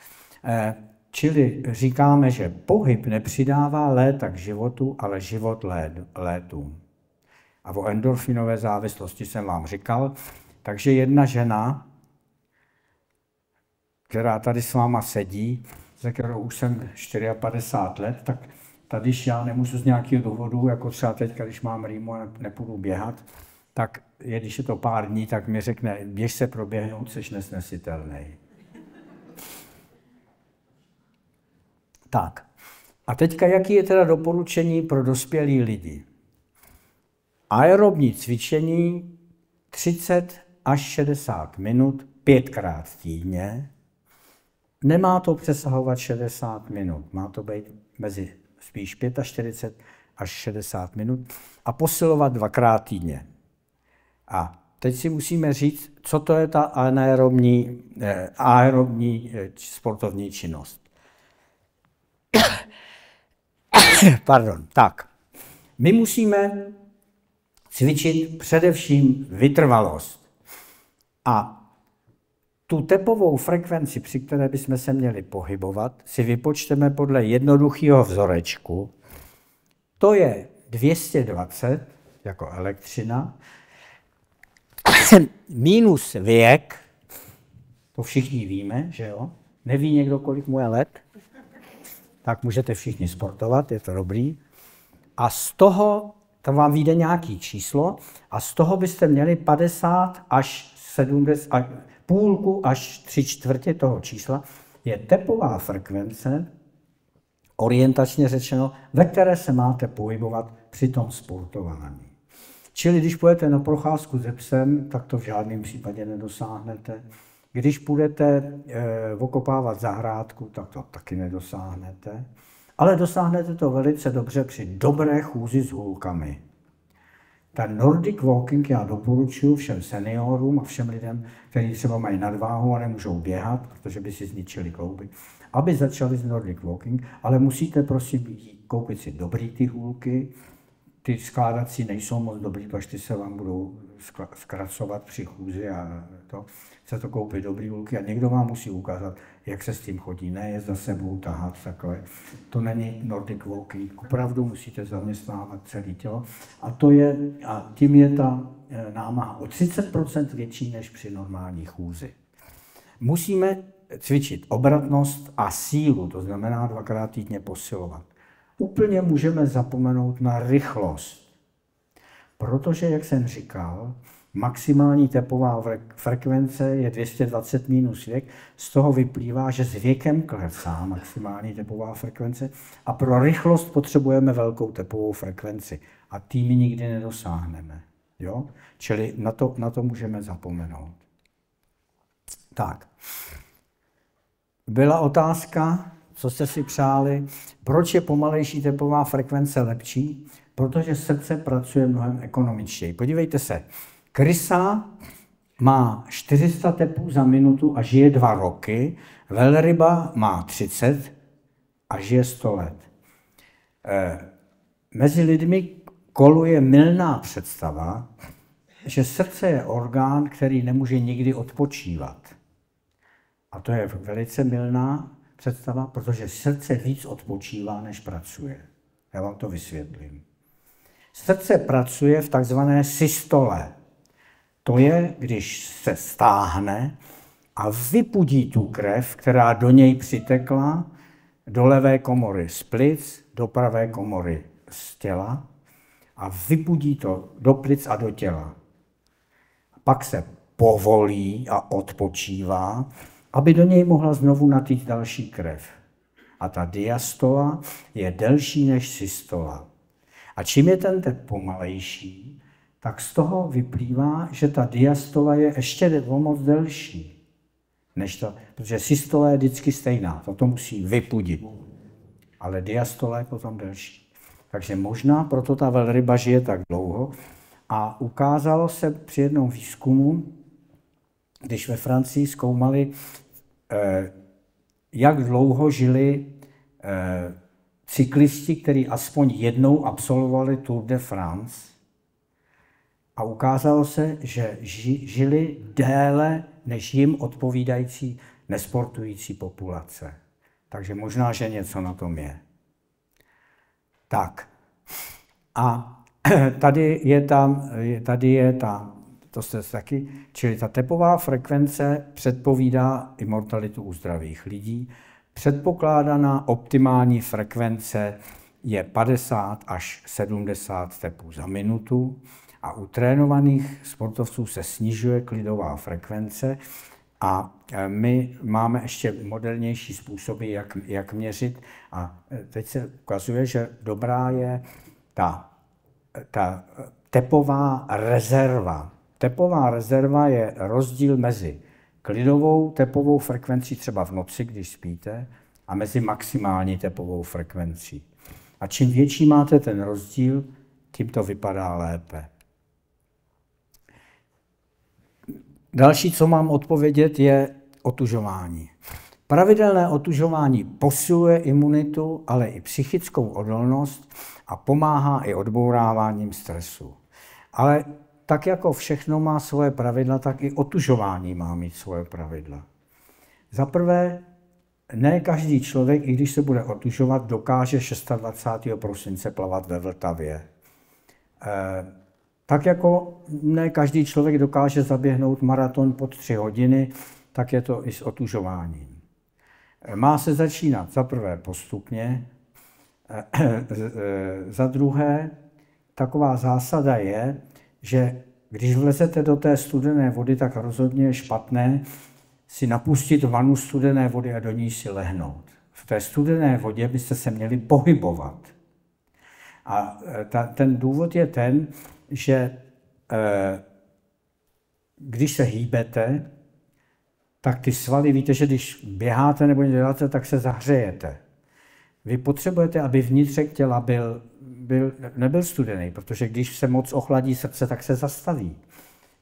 Čili říkáme, že pohyb nepřidává léta k životu, ale život létům. A o endorfinové závislosti jsem vám říkal. Takže jedna žena, která tady s váma sedí, za kterou už jsem 54 let, tak tady já nemůžu z nějakého důvodu, jako třeba teď, když mám rýmu a nepůjdu běhat, tak když je to pár dní, tak mi řekne, běž se proběhnout, jsi nesnesitelný. Tak. A teďka, jaký je teda doporučení pro dospělí lidi? Aerobní cvičení 30 až 60 minut 5krát týdně. Nemá to přesahovat 60 minut, má to být mezi spíš 45 až 60 minut a posilovat 2krát týdně. A teď si musíme říct, co to je ta aerobní sportovní činnost. Pardon, tak. My musíme cvičit především vytrvalost. A tu tepovou frekvenci, při které bychom se měli pohybovat, si vypočteme podle jednoduchého vzorečku. To je 220, jako elektřina, minus věk, to všichni víme, že jo? Neví někdo, kolik mu je let? Tak můžete všichni sportovat, je to dobrý. A z toho, tam vám vyjde nějaký číslo, a z toho byste měli 50 až 70, půlku až 3/4 toho čísla je tepová frekvence, orientačně řečeno, ve které se máte pohybovat při tom sportování. Čili když půjdete na procházku se psem, tak to v žádném případě nedosáhnete. Když půjdete okopávat zahrádku, tak to taky nedosáhnete. Ale dosáhnete to velice dobře při dobré chůzi s hůlkami. Ten Nordic Walking já doporučuji všem seniorům a všem lidem, kteří třeba mají nadváhu a nemůžou běhat, protože by si zničili klouby, aby začali s Nordic Walking, ale musíte prosím koupit si dobrý ty hůlky. Ty skládací nejsou moc dobrý, protože ty se vám budou zkracovat při chůzi a to. Chce to koupit dobrý hůlky a někdo vám musí ukázat, jak se s tím chodí, ne je za sebou tahat takové. To není Nordic Walking, opravdu musíte zaměstnávat celé tělo a tím je ta námaha o 30% větší než při normální chůzi. Musíme cvičit obratnost a sílu, to znamená 2krát týdně posilovat. Úplně můžeme zapomenout na rychlost, protože, jak jsem říkal, maximální tepová frekvence je 220 minus věk, z toho vyplývá, že s věkem klesá maximální tepová frekvence a pro rychlost potřebujeme velkou tepovou frekvenci a tými nikdy nedosáhneme. Jo? Čili na to můžeme zapomenout. Tak. Byla otázka, co jste si přáli, proč je pomalejší tepová frekvence lepší? Protože srdce pracuje mnohem ekonomičtěji. Podívejte se, krysa má 400 tepů za minutu a žije 2 roky, velryba má 30 a žije 100 let. Mezi lidmi koluje mylná představa, že srdce je orgán, který nemůže nikdy odpočívat. A to je velice mylná představa, protože srdce víc odpočívá, než pracuje. Já vám to vysvětlím. Srdce pracuje v takzvané systole. To je, když se stáhne a vypudí tu krev, která do něj přitekla, do levé komory z plic, do pravé komory z těla a vypudí to do plic a do těla. Pak se povolí a odpočívá, aby do něj mohla znovu natýct další krev. A ta diastola je delší než systola. A čím je ten tep pomalejší, tak z toho vyplývá, že ta diastola je ještě moc delší. Protože systola je vždycky stejná, to musí vypudit. Ale diastola je potom delší. Takže možná proto ta velryba žije tak dlouho. A ukázalo se při jednom výzkumu, když ve Francii zkoumali, jak dlouho žili cyklisti, kteří aspoň jednou absolvovali Tour de France. A ukázalo se, že žili déle než jim odpovídající nesportující populace. Takže možná, že něco na tom je. Tak. A tady je ta, to jste taky, čili ta tepová frekvence předpovídá immortalitu u zdravých lidí. Předpokládaná optimální frekvence je 50 až 70 tepů za minutu a u trénovaných sportovců se snižuje klidová frekvence a my máme ještě modernější způsoby, jak měřit a teď se ukazuje, že dobrá je ta tepová rezerva. Tepová rezerva je rozdíl mezi klidovou tepovou frekvencí třeba v noci, když spíte, a mezi maximální tepovou frekvencí. A čím větší máte ten rozdíl, tím to vypadá lépe. Další, co mám odpovědět, je otužování. Pravidelné otužování posiluje imunitu, ale i psychickou odolnost a pomáhá i odbouráváním stresu. Ale tak jako všechno má svoje pravidla, tak i otužování má mít svoje pravidla. Za prvé, ne každý člověk, i když se bude otužovat, dokáže 26. prosince plavat ve Vltavě. Tak jako ne každý člověk dokáže zaběhnout maraton pod 3 hodiny, tak je to i s otužováním. Má se začínat za prvé postupně, za druhé, taková zásada je, že když vlezete do té studené vody, tak rozhodně je špatné si napustit vanu studené vody a do ní si lehnout. V té studené vodě byste se měli pohybovat. A ten důvod je ten, že když se hýbete, tak ty svaly, víte, že když běháte nebo něco děláte, tak se zahřejete. Vy potřebujete, aby vnitřek těla nebyl studený, protože když se moc ochladí srdce, tak se zastaví.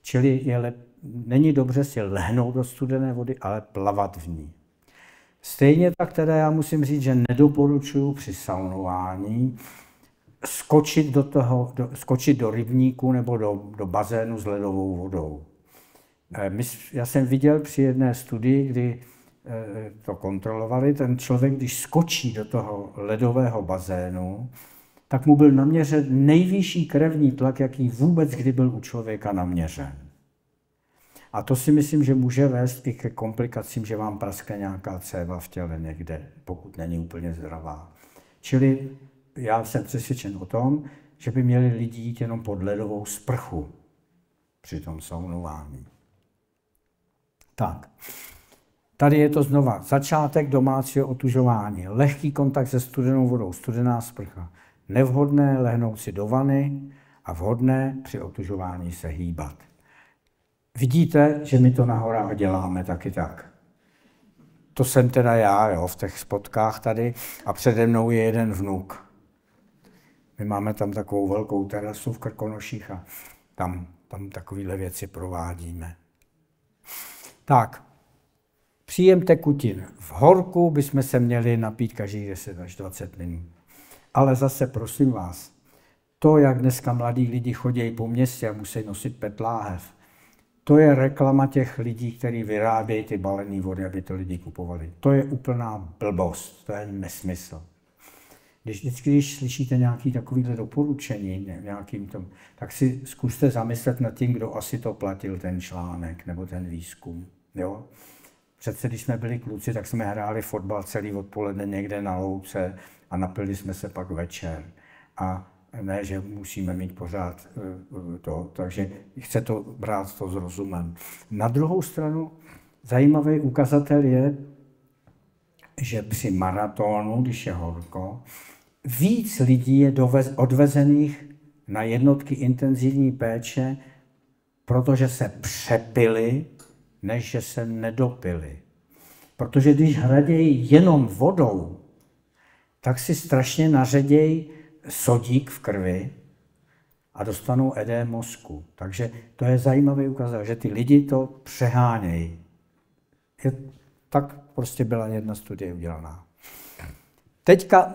Čili není dobře si lehnout do studené vody, ale plavat v ní. Stejně tak teda já musím říct, že nedoporučuji při saunování skočit do rybníku nebo do bazénu s ledovou vodou. Já jsem viděl při jedné studii, kdy to kontrolovali, ten člověk, když skočí do toho ledového bazénu, tak mu byl naměřen nejvyšší krevní tlak, jaký vůbec kdy byl u člověka naměřen. A to si myslím, že může vést i ke komplikacím, že vám praskne nějaká céva v těle někde, pokud není úplně zdravá. Čili já jsem přesvědčen o tom, že by měli lidi jít jenom pod ledovou sprchu při tom saunování. Tak, tady je to znova začátek domácího otužování. Lehký kontakt se studenou vodou, studená sprcha. Nevhodné lehnout si do vany a vhodné při otužování se hýbat. Vidíte, že my to na horách děláme taky tak. To jsem teda já, v těch spotkách tady a přede mnou je jeden vnuk. My máme tam takovou velkou terasu v Krkonoších a tam takovéhle věci provádíme. Tak, příjem tekutin. V horku bychom se měli napít každých 10 až 20 minut. Ale zase prosím vás, to, jak dneska mladí lidi chodí po městě a musí nosit PET láhev, to je reklama těch lidí, kteří vyrábějí ty balené vody, aby to lidi kupovali. To je úplná blbost, to je nesmysl. Když slyšíte nějaké takovéhle doporučení, tak si zkuste zamyslet nad tím, kdo asi to platil, ten článek nebo ten výzkum. Jo? Přece, když jsme byli kluci, tak jsme hráli fotbal celý odpoledne někde na louce a napili jsme se pak večer. A ne, že musíme mít pořád to, takže chce to brát to s rozumem. Na druhou stranu zajímavý ukazatel je, že při maratonu, když je horko, víc lidí je odvezených na jednotky intenzivní péče, protože se přepili, než že se nedopili. Protože když hradějí jenom vodou, tak si strašně naředějí sodík v krvi a dostanou edém mozku. Takže to je zajímavý ukazatel, že ty lidi to přehánějí. Tak prostě byla jedna studie udělaná. Teďka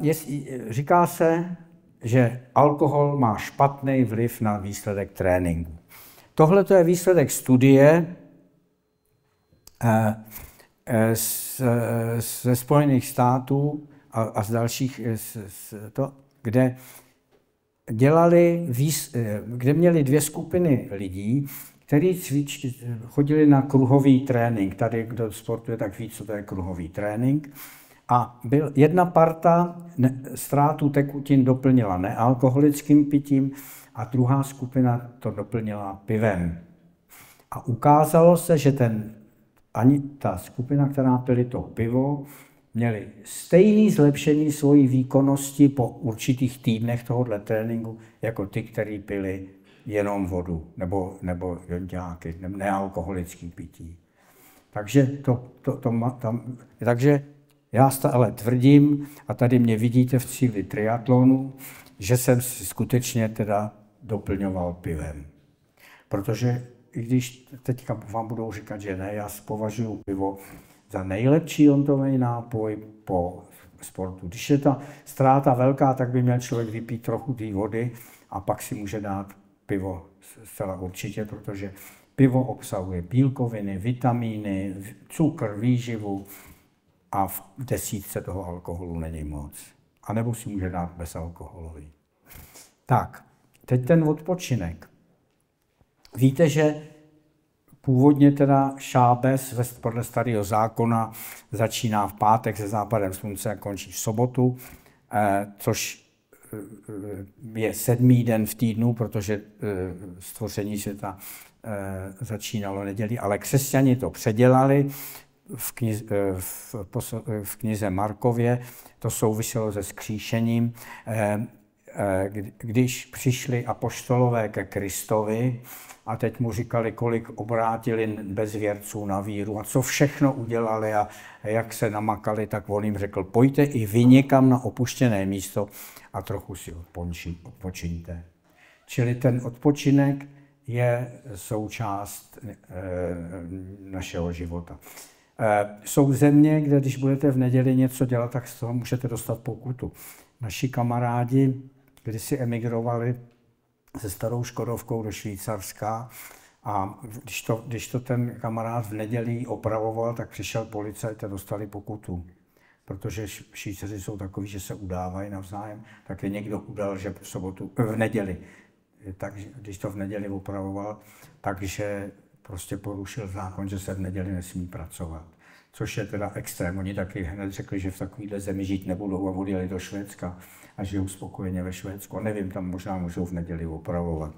říká se, že alkohol má špatný vliv na výsledek tréninku. Tohle je výsledek studie ze Spojených států a z dalších, kde měli 2 skupiny lidí, kteří chodili na kruhový trénink. Tady, kdo sportuje, tak ví, co to je kruhový trénink. A jedna parta ztrátu tekutin doplnila nealkoholickým pitím a druhá skupina to doplnila pivem. A ukázalo se, že ani ta skupina, která pili to pivo, měli stejné zlepšení svojí výkonnosti po určitých týdnech tohoto tréninku, jako ty, kteří pili jenom vodu nebo nějaké nealkoholické pití. Takže já stále tvrdím, a tady mě vidíte v cíli triatlonu, že jsem si skutečně teda doplňoval pivem. Protože i když teďka vám budou říkat, že ne, já považuji pivo za nejlepší ondový nápoj po sportu. Když je ta ztráta velká, tak by měl člověk vypít trochu té vody a pak si může dát pivo zcela určitě, protože pivo obsahuje bílkoviny, vitamíny, cukr, výživu a v desítce toho alkoholu není moc. A nebo si může dát bezalkoholový. Tak, teď ten odpočinek. Víte, že původně teda šábes podle starého zákona začíná v pátek se západem slunce a končí v sobotu, což je 7. den v týdnu, protože stvoření světa začínalo nedělí, ale křesťani to předělali v knize Markově, to souviselo se vzkříšením, když přišli apoštolové ke Kristovi a teď mu říkali, kolik obrátili bezvěrců na víru a co všechno udělali a jak se namakali, tak on jim řekl, pojďte i vy někam na opuštěné místo a trochu si odpočiňte. Čili ten odpočinek je součást našeho života. Jsou země, kde když budete v neděli něco dělat, tak z toho můžete dostat pokutu. Naši kamarádi kdysi emigrovali se starou Škodovkou do Švýcarska a když to ten kamarád v neděli opravoval, tak přišel policajt a dostali pokutu. Protože Švýcaři jsou takoví, že se udávají navzájem, tak je někdo udal, že v neděli. Takže když to v neděli opravoval, takže prostě porušil zákon, že se v neděli nesmí pracovat. Což je teda extrém. Oni taky hned řekli, že v takovéhle zemi žít nebudou a odjeli do Švédska a žijou spokojeně ve Švédsku. A nevím, tam možná můžou v neděli opravovat.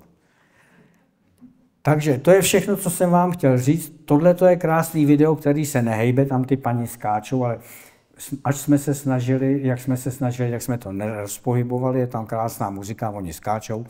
Takže to je všechno, co jsem vám chtěl říct. Tohle to je krásný video, který se nehejbe, tam ty paní skáčou, ale jak jsme to nerozpohybovali, je tam krásná muzika, oni skáčou.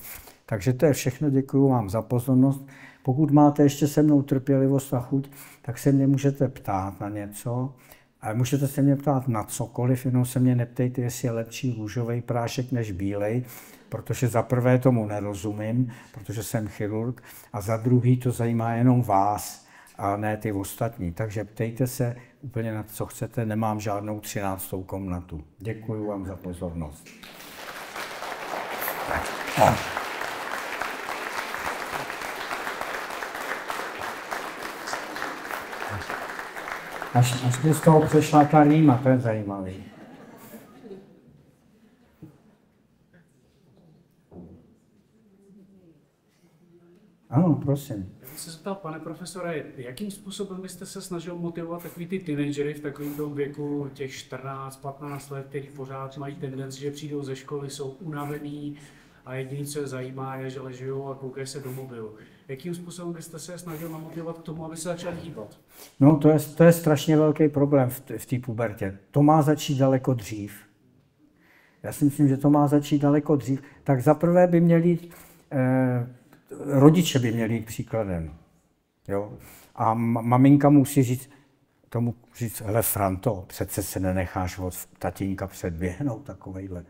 Takže to je všechno, děkuji vám za pozornost. Pokud máte ještě se mnou trpělivost a chuť, tak se mě můžete ptát na něco. A můžete se mě ptát na cokoliv, jenom se mě neptejte, jestli je lepší růžový prášek než bílej, protože za prvé tomu nerozumím, protože jsem chirurg, a za druhý to zajímá jenom vás a ne ty ostatní. Takže ptejte se úplně na co chcete, nemám žádnou 13. komnatu. Děkuji vám za pozornost. Až by z toho přešla ta rýma, to je zajímavý. Ano, prosím. Já jsem se zeptal, pane profesore, jakým způsobem byste se snažil motivovat takový ty teenagery v takovém tom věku, těch 14-15 let, kteří pořád mají tendenci, že přijdou ze školy, jsou unavení a jediné, co je zajímá, je, že ležou a koukají se do mobilu. Jakým způsobem byste se snažil namotivovat k tomu, aby se začal hýbat? No, to je strašně velký problém v té pubertě. To má začít daleko dřív. Já si myslím, že to má začít daleko dřív. Tak zaprvé by měli, rodiče by měli jít příkladem. Jo? A maminka musí říct, hele Franto, přece se nenecháš od tatínka předběhnout takovejhle.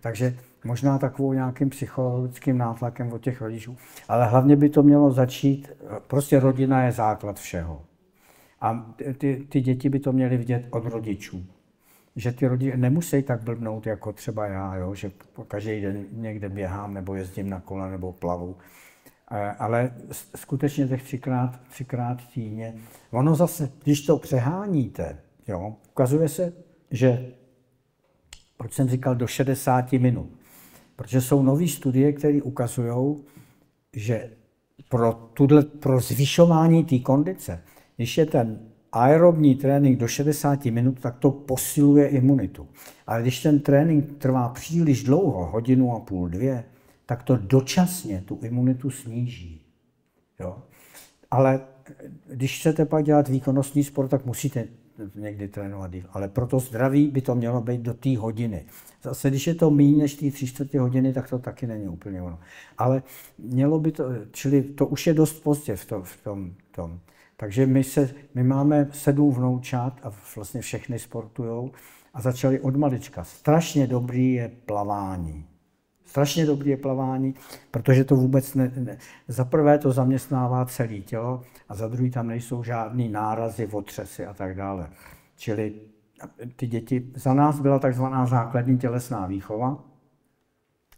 Takže možná takovou nějakým psychologickým nátlakem od těch rodičů. Ale hlavně by to mělo začít, prostě rodina je základ všeho. A ty děti by to měly vidět od rodičů. Že ty rodiče nemusí tak blbnout, jako třeba já, jo? Že každý den někde běhám, nebo jezdím na kole, nebo plavu. Ale skutečně těch třikrát týdně. Ono zase, když to přeháníte, jo, ukazuje se, že proč jsem říkal do 60 minut? Protože jsou nové studie, které ukazují, že pro zvyšování té kondice, když je ten aerobní trénink do 60 minut, tak to posiluje imunitu. Ale když ten trénink trvá příliš dlouho, 1,5 hodiny, 2, tak to dočasně tu imunitu sníží. Jo? Ale když chcete pak dělat výkonnostní sport, tak musíte někdy trénovat díl. Ale pro to zdraví by to mělo být do té hodiny. Zase, když je to méně než té 3/4 hodiny, tak to taky není úplně ono. Ale mělo by to, čili to už je dost pozdě v tom. Takže my máme 7 vnoučat a vlastně všechny sportujou a začali od malička. Strašně dobrý je plavání. Strašně dobrý je plavání, protože to vůbec za prvé to zaměstnává celé tělo a za druhé tam nejsou žádný nárazy, otřesy a tak dále. Čili ty děti, za nás byla takzvaná základní tělesná výchova,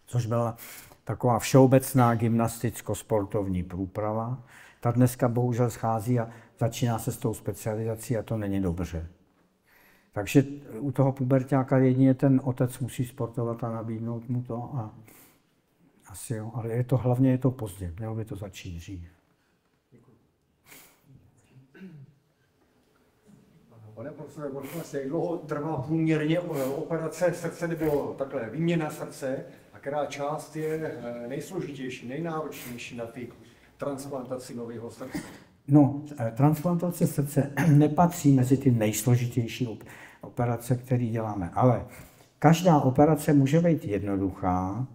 což byla taková všeobecná gymnasticko-sportovní průprava. Ta dneska bohužel schází a začíná se s tou specializací a to není dobře. Takže u toho puberťáka jedině ten otec musí sportovat a nabídnout mu to a asi jo, ale hlavně je to pozdě, mělo by to začít dřív. Pane profesore, jak dlouho trvá průměrně operace srdce nebo takhle výměna srdce a která část je nejsložitější, nejnáročnější na ty transplantaci nového srdce? No, transplantace srdce nepatří mezi ty nejsložitější operace, které děláme, ale každá operace může být jednoduchá,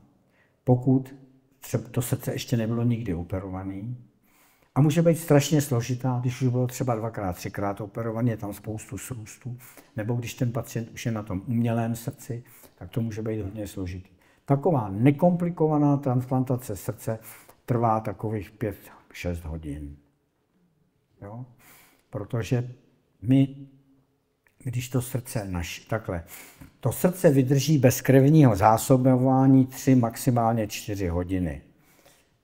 pokud třeba to srdce ještě nebylo nikdy operované. A může být strašně složitá, když už bylo třeba 2x, 3x operovaný, je tam spoustu srůstů, nebo když ten pacient už je na tom umělém srdci, tak to může být hodně složitý. Taková nekomplikovaná transplantace srdce trvá takových 5-6 hodin. Jo? Protože my, když to srdce to srdce vydrží bez krevního zásobování 3, maximálně 4 hodiny.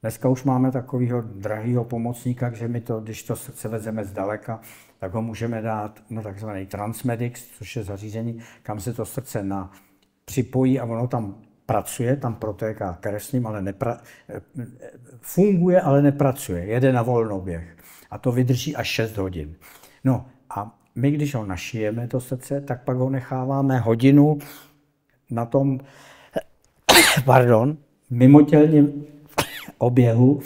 Dneska už máme takového drahého pomocníka, že my to, když to srdce vezeme zdaleka, tak ho můžeme dát na takzvaný Transmedix, což je zařízení, kam se to srdce připojí a ono tam pracuje, tam protéká krev s ním, ale funguje, ale nepracuje, jede na volnoběh. A to vydrží až 6 hodin. No a my, když ho našijeme, to srdce, tak pak ho necháváme hodinu na tom, mimotělním oběhu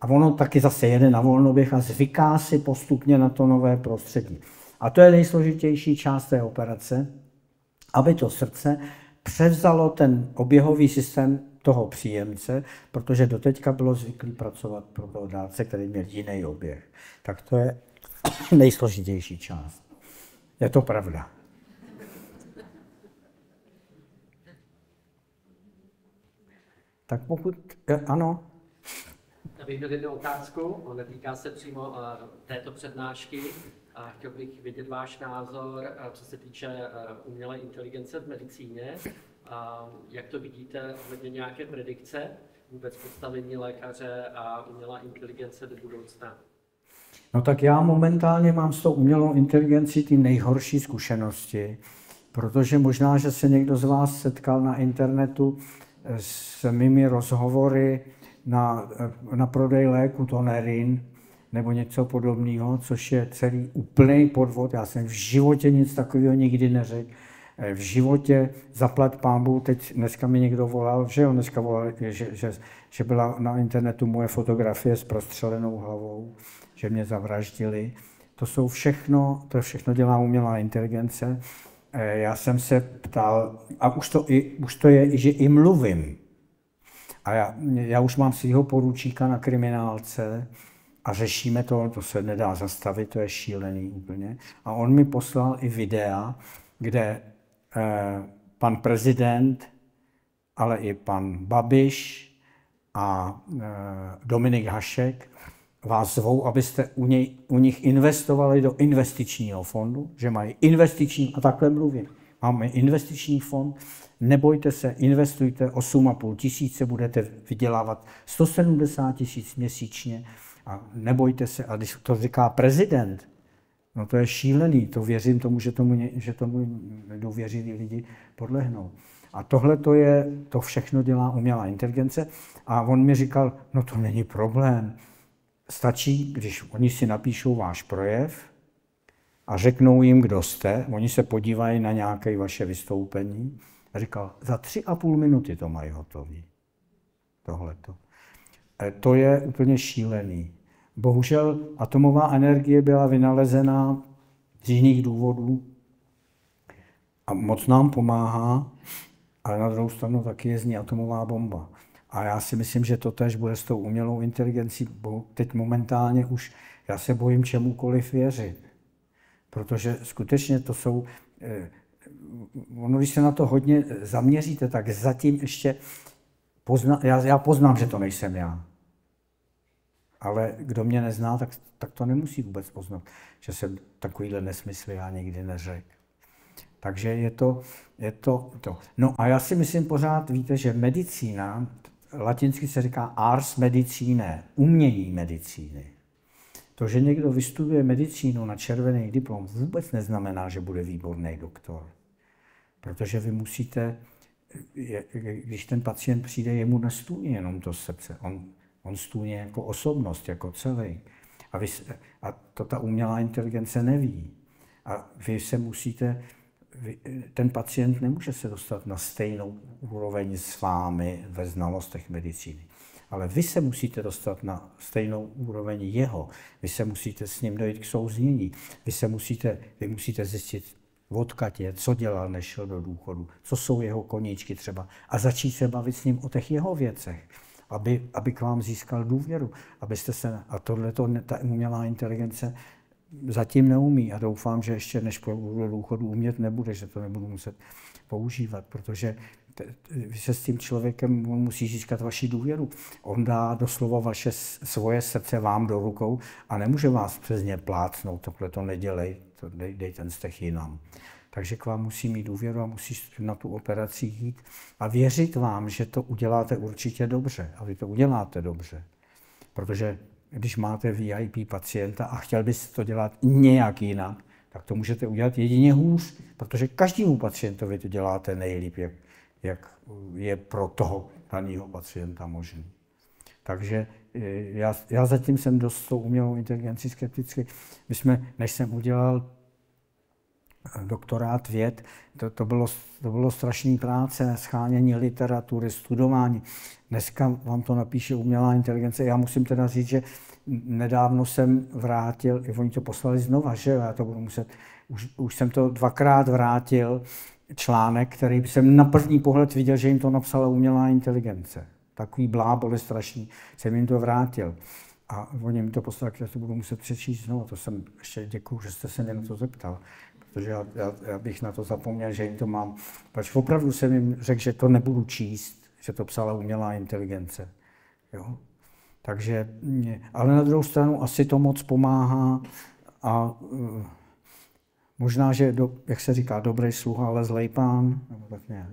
a ono taky zase jede na volnoběh a zvyká si postupně na to nové prostředí. A to je nejsložitější část té operace, aby to srdce převzalo ten oběhový systém toho příjemce, protože doteďka bylo zvyklý pracovat pro toho dárce, který měl jiný oběh. Tak to je nejsložitější část. Je to pravda. Tak pokud, ano. Já bych měl jednu otázku, ona týká se přímo této přednášky a chtěl bych vědět váš názor, co se týče umělé inteligence v medicíně. Jak to vidíte ohledně nějaké predikce, vůbec postavení lékaře a umělá inteligence do budoucna? No tak já momentálně mám s tou umělou inteligencí ty nejhorší zkušenosti, protože možná, že se někdo z vás setkal na internetu s mými rozhovory na prodej léku Tonerin nebo něco podobného, což je celý úplný podvod. Já jsem v životě nic takového nikdy neřekl. V životě zaplať pánbůh, teď dneska mi někdo volal, že byla na internetu moje fotografie s prostřelenou hlavou, že mě zavraždili. To všechno dělá umělá inteligence. Já jsem se ptal, a už to je, že i mluvím. A já už mám svého poručíka na kriminálce a řešíme to se nedá zastavit, to je šílený úplně. A on mi poslal i videa, kde pan prezident, ale i pan Babiš a Dominik Hašek vás zvou, abyste u nich investovali do investičního fondu, že mají investiční, a takhle mluvím, máme investiční fond, nebojte se, investujte 8,5 tisíce, budete vydělávat 170 tisíc měsíčně a nebojte se, a když to říká prezident, no to je šílený, to věřím tomu, že tomu důvěřili lidi podlehnou. A tohle to všechno dělá umělá inteligence a on mi říkal, no to není problém, stačí, když oni si napíšou váš projev a řeknou jim, kdo jste, oni se podívají na nějaké vaše vystoupení a říkal, za 3,5 minuty to mají hotový. Tohleto. To je úplně šílený. Bohužel atomová energie byla vynalezena z jiných důvodů a moc nám pomáhá, ale na druhou stranu taky je z ní atomová bomba. A já si myslím, že to též bude s tou umělou inteligencí. Teď momentálně už já se bojím čemukoliv věřit. Protože skutečně to jsou, ono, když se na to hodně zaměříte, tak zatím ještě já poznám, že to nejsem já. Ale kdo mě nezná, tak to nemusí vůbec poznat, že jsem takovýhle nesmysly já nikdy neřekl. Takže je to. No a já si myslím pořád, víte, že medicína, latinsky se říká ars medicinae, umění medicíny. To, že někdo vystuduje medicínu na červený diplom, vůbec neznamená, že bude výborný doktor. Protože vy musíte, když ten pacient přijde, jemu nestůně jenom to srdce, on stůně jako osobnost, jako celý. A to ta umělá inteligence neví. A vy se musíte, ten pacient nemůže se dostat na stejnou úroveň s vámi ve znalostech medicíny. Ale vy se musíte dostat na stejnou úroveň jeho. Vy se musíte s ním dojít k souznění. Vy musíte zjistit, odkud je, co dělal, než šel do důchodu, co jsou jeho koníčky třeba. A začít se bavit s ním o těch jeho věcech, aby k vám získal důvěru. A tohleto ta umělá inteligence zatím neumí. A doufám, že ještě než půjdu do důchodu umět nebude, že to nebudu muset používat, protože vy se s tím člověkem musí získat vaši důvěru. On dá doslova svoje srdce vám do rukou a nemůže vás přes ně plácnout, tohle to nedělej, dej ten stech jinam. Takže k vám musí mít důvěru a musí na tu operaci jít a věřit vám, že to uděláte určitě dobře. A vy to uděláte dobře. Protože když máte VIP pacienta a chtěl byste to dělat nějak jinak, tak to můžete udělat jedině hůř, protože každému pacientovi to děláte nejlíp, jak je pro toho daného pacienta možný. Takže já zatím jsem dost s tou umělou inteligencí skeptický. Než jsem udělal doktorát věd, to bylo strašný práce, schánění literatury, studování. Dneska vám to napíše umělá inteligence. Já musím teda říct, že nedávno jsem vrátil, oni to poslali znova, že já to budu muset, už jsem to 2krát vrátil, článek, který jsem na první pohled viděl, že jim to napsala umělá inteligence. Takový blábol strašný, jsem jim to vrátil. A oni mi to poslali, že to budu muset přečíst znovu. To jsem ještě děkuju, že jste se mě na to zeptal, protože já bych na to zapomněl, že jim to mám. Protože opravdu jsem jim řekl, že to nebudu číst, že to psala umělá inteligence. Jo? Takže, ale na druhou stranu asi to moc pomáhá a možná, že, jak se říká, dobrý sluha, ale zlej pán, nebo tak nějak.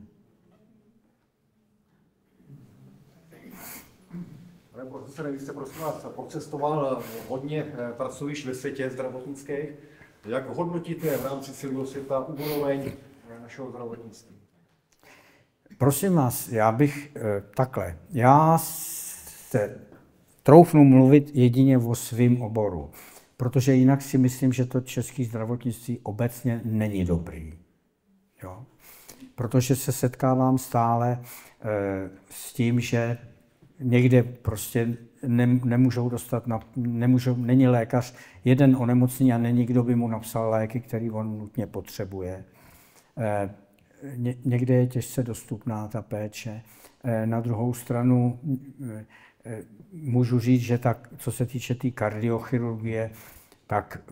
Pane profesore, vy jste prosím vás procestoval hodně pracovišť ve světě zdravotnických. Jak hodnotíte v rámci celého světa úroveň našeho zdravotnictví? Prosím vás, já bych takhle. Já se troufnu mluvit jedině o svém oboru, protože jinak si myslím, že to české zdravotnictví obecně není dobrý. Jo? Protože se setkávám stále s tím, že někde prostě nemůžou dostat, není lékař jeden onemocněný a není kdo by mu napsal léky, který on nutně potřebuje. Někde je těžce dostupná ta péče. Na druhou stranu můžu říct, že co se týče té kardiochirurgie, tak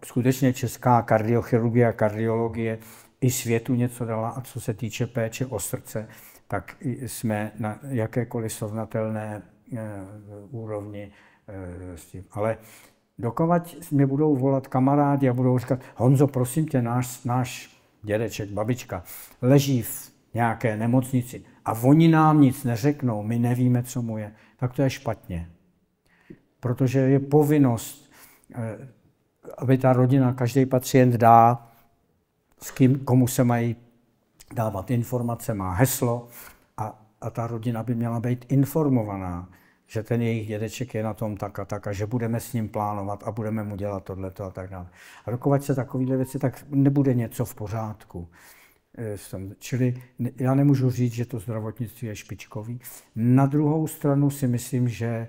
skutečně česká kardiochirurgie a kardiologie i světu něco dala, a co se týče péče o srdce, tak jsme na jakékoliv srovnatelné úrovni s tím. Ale dokud mě budou volat kamarádi a budou říkat, Honzo, prosím tě, náš dědeček, babička, leží v nějaké nemocnici a oni nám nic neřeknou, my nevíme, co mu je, tak to je špatně. Protože je povinnost, aby ta rodina, každý pacient dá, komu se mají dávat informace, má heslo a ta rodina by měla být informovaná, že ten jejich dědeček je na tom tak a že budeme s ním plánovat a budeme mu dělat tohleto a tak dále. A dokud se takovéhle věci, tak nebude něco v pořádku. Čili já nemůžu říct, že to zdravotnictví je špičkový. Na druhou stranu si myslím, že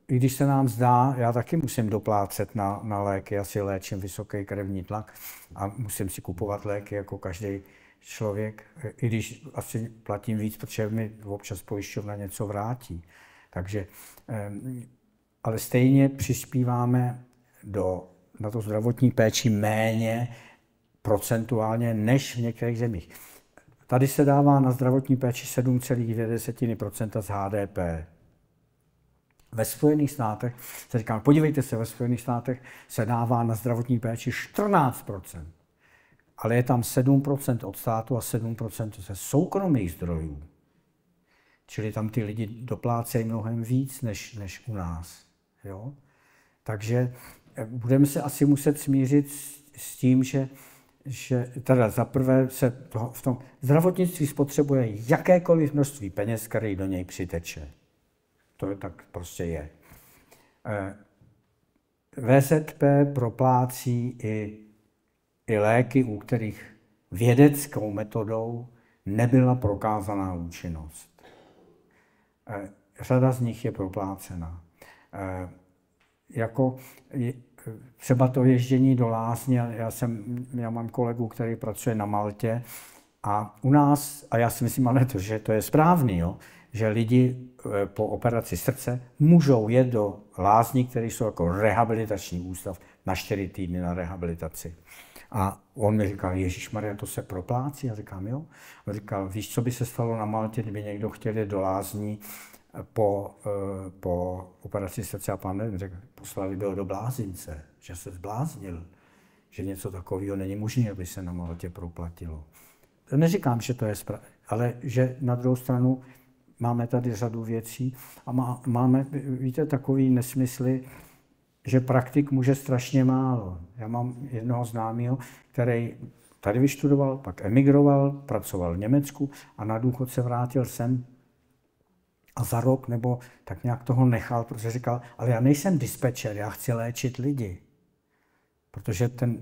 i když se nám zdá, já taky musím doplácet na léky, já si léčím vysoký krevní tlak a musím si kupovat léky jako každý člověk, i když asi platím víc, protože mi občas pojišťovna něco vrátí. Takže, ale stejně přispíváme na to zdravotní péči méně procentuálně než v některých zemích. Tady se dává na zdravotní péči 7,2% z HDP. Ve Spojených státech se říká, podívejte se, ve Spojených státech se dává na zdravotní péči 14%. Ale je tam 7% od státu a 7% ze soukromých zdrojů. Čili tam ty lidi doplácejí mnohem víc než u nás. Jo? Takže budeme se asi muset smířit s tím, že teda zaprvé se v tom zdravotnictví spotřebuje jakékoliv množství peněz, který do něj přiteče. To tak prostě je. VZP proplácí i léky, u kterých vědeckou metodou nebyla prokázaná účinnost. Řada z nich je proplácena. Jako třeba to ježdění do lázně, já mám kolegu, který pracuje na Maltě a u nás, a já si myslím, ale že to je správný, jo, že lidi po operaci srdce můžou jet do lázní, které jsou jako rehabilitační ústav, na 4 týdny na rehabilitaci. A on mi říkal, ježišmarja, to se proplácí? Já říkám, jo. On říkal, víš, co by se stalo na Maltě, kdyby někdo chtěl jít do lázní po operaci srdce a pán řekl, poslali by ho do blázince, že se zbláznil, že něco takového není možné, aby se na Maltě proplatilo. Neříkám, že to je správně, ale že na druhou stranu máme tady řadu věcí a máme, víte, takový nesmysly, že praktik může strašně málo. Já mám jednoho známého, který tady vyštudoval, pak emigroval, pracoval v Německu a na důchod se vrátil sem a za rok nebo tak nějak toho nechal, protože říkal, ale já nejsem dispečer, já chci léčit lidi. Protože ten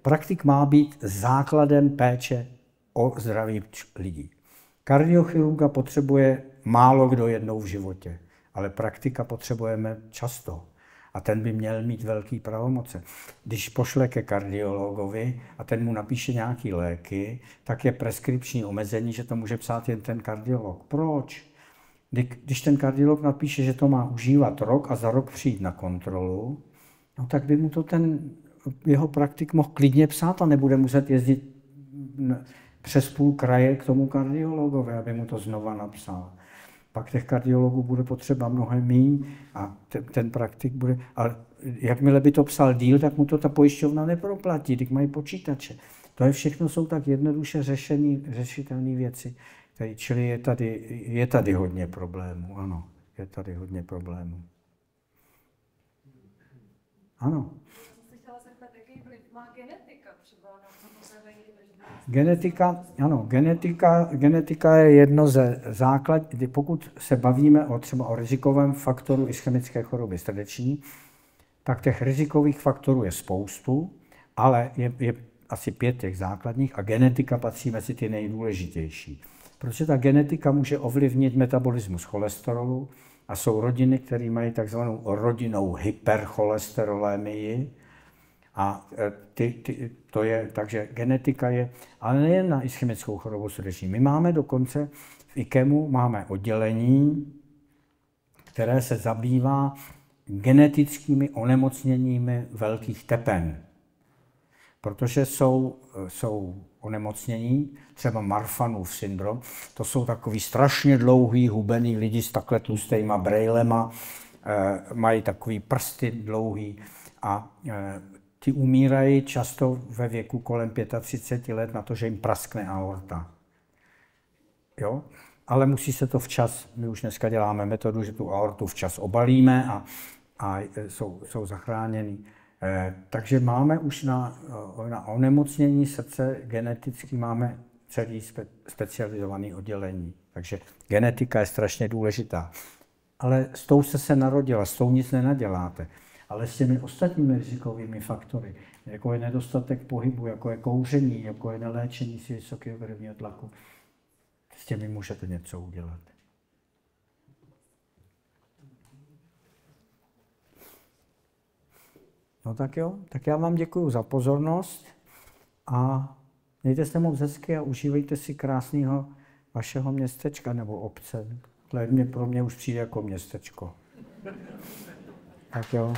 praktik má být základem péče o zdraví lidí. Kardiochirurga potřebuje málo kdo jednou v životě, ale praktika potřebujeme často. A ten by měl mít velký pravomoce. Když pošle ke kardiologovi a ten mu napíše nějaké léky, tak je preskripční omezení, že to může psát jen ten kardiolog. Proč? Když ten kardiolog napíše, že to má užívat rok a za rok přijít na kontrolu, no tak by mu to ten jeho praktik mohl klidně psát a nebude muset jezdit přes půl kraje k tomu kardiologovi, aby mu to znova napsal. Pak těch kardiologů bude potřeba mnohem míň a ten praktik bude, ale jakmile by to psal díl, tak mu to ta pojišťovna neproplatí, když mají počítače. To je všechno, jsou tak jednoduše řešitelné věci. Čili je tady hodně problémů, ano, je tady hodně problémů. Ano. Genetika je jedno ze základů, pokud se bavíme třeba o rizikovém faktoru ischemické choroby srdeční, tak těch rizikových faktorů je spoustu, ale je asi 5 těch základních a genetika patří mezi ty nejdůležitější. Protože ta genetika může ovlivnit metabolismus cholesterolu a jsou rodiny, které mají takzvanou rodinnou hypercholesterolémii. A to je, takže genetika je, ale nejen na ischemickou chorobu srdeční. My máme dokonce v IKEMu máme oddělení, které se zabývá genetickými onemocněními velkých tepen. Protože jsou onemocnění, třeba Marfanův syndrom, to jsou takový strašně dlouhý, hubený lidi s takhle tlustejma brejlema, mají takový prsty dlouhý a ti umírají často ve věku kolem 35 let na to, že jim praskne aorta. Jo? Ale musí se to včas, my už dneska děláme metodu, že tu aortu včas obalíme a jsou zachráněný. Takže máme už na onemocnění srdce geneticky máme celý specializované oddělení. Takže genetika je strašně důležitá. ale s tou jste se narodila, s tou nic nenaděláte. Ale s těmi ostatními rizikovými faktory, jako je nedostatek pohybu, jako je kouření, jako je neléčení si vysokého krevního tlaku, s těmi můžete něco udělat. No tak jo, tak já vám děkuji za pozornost a mějte se moc hezky a užívejte si krásného vašeho městečka nebo obce. Pro mě už přijde jako městečko. Tak jo.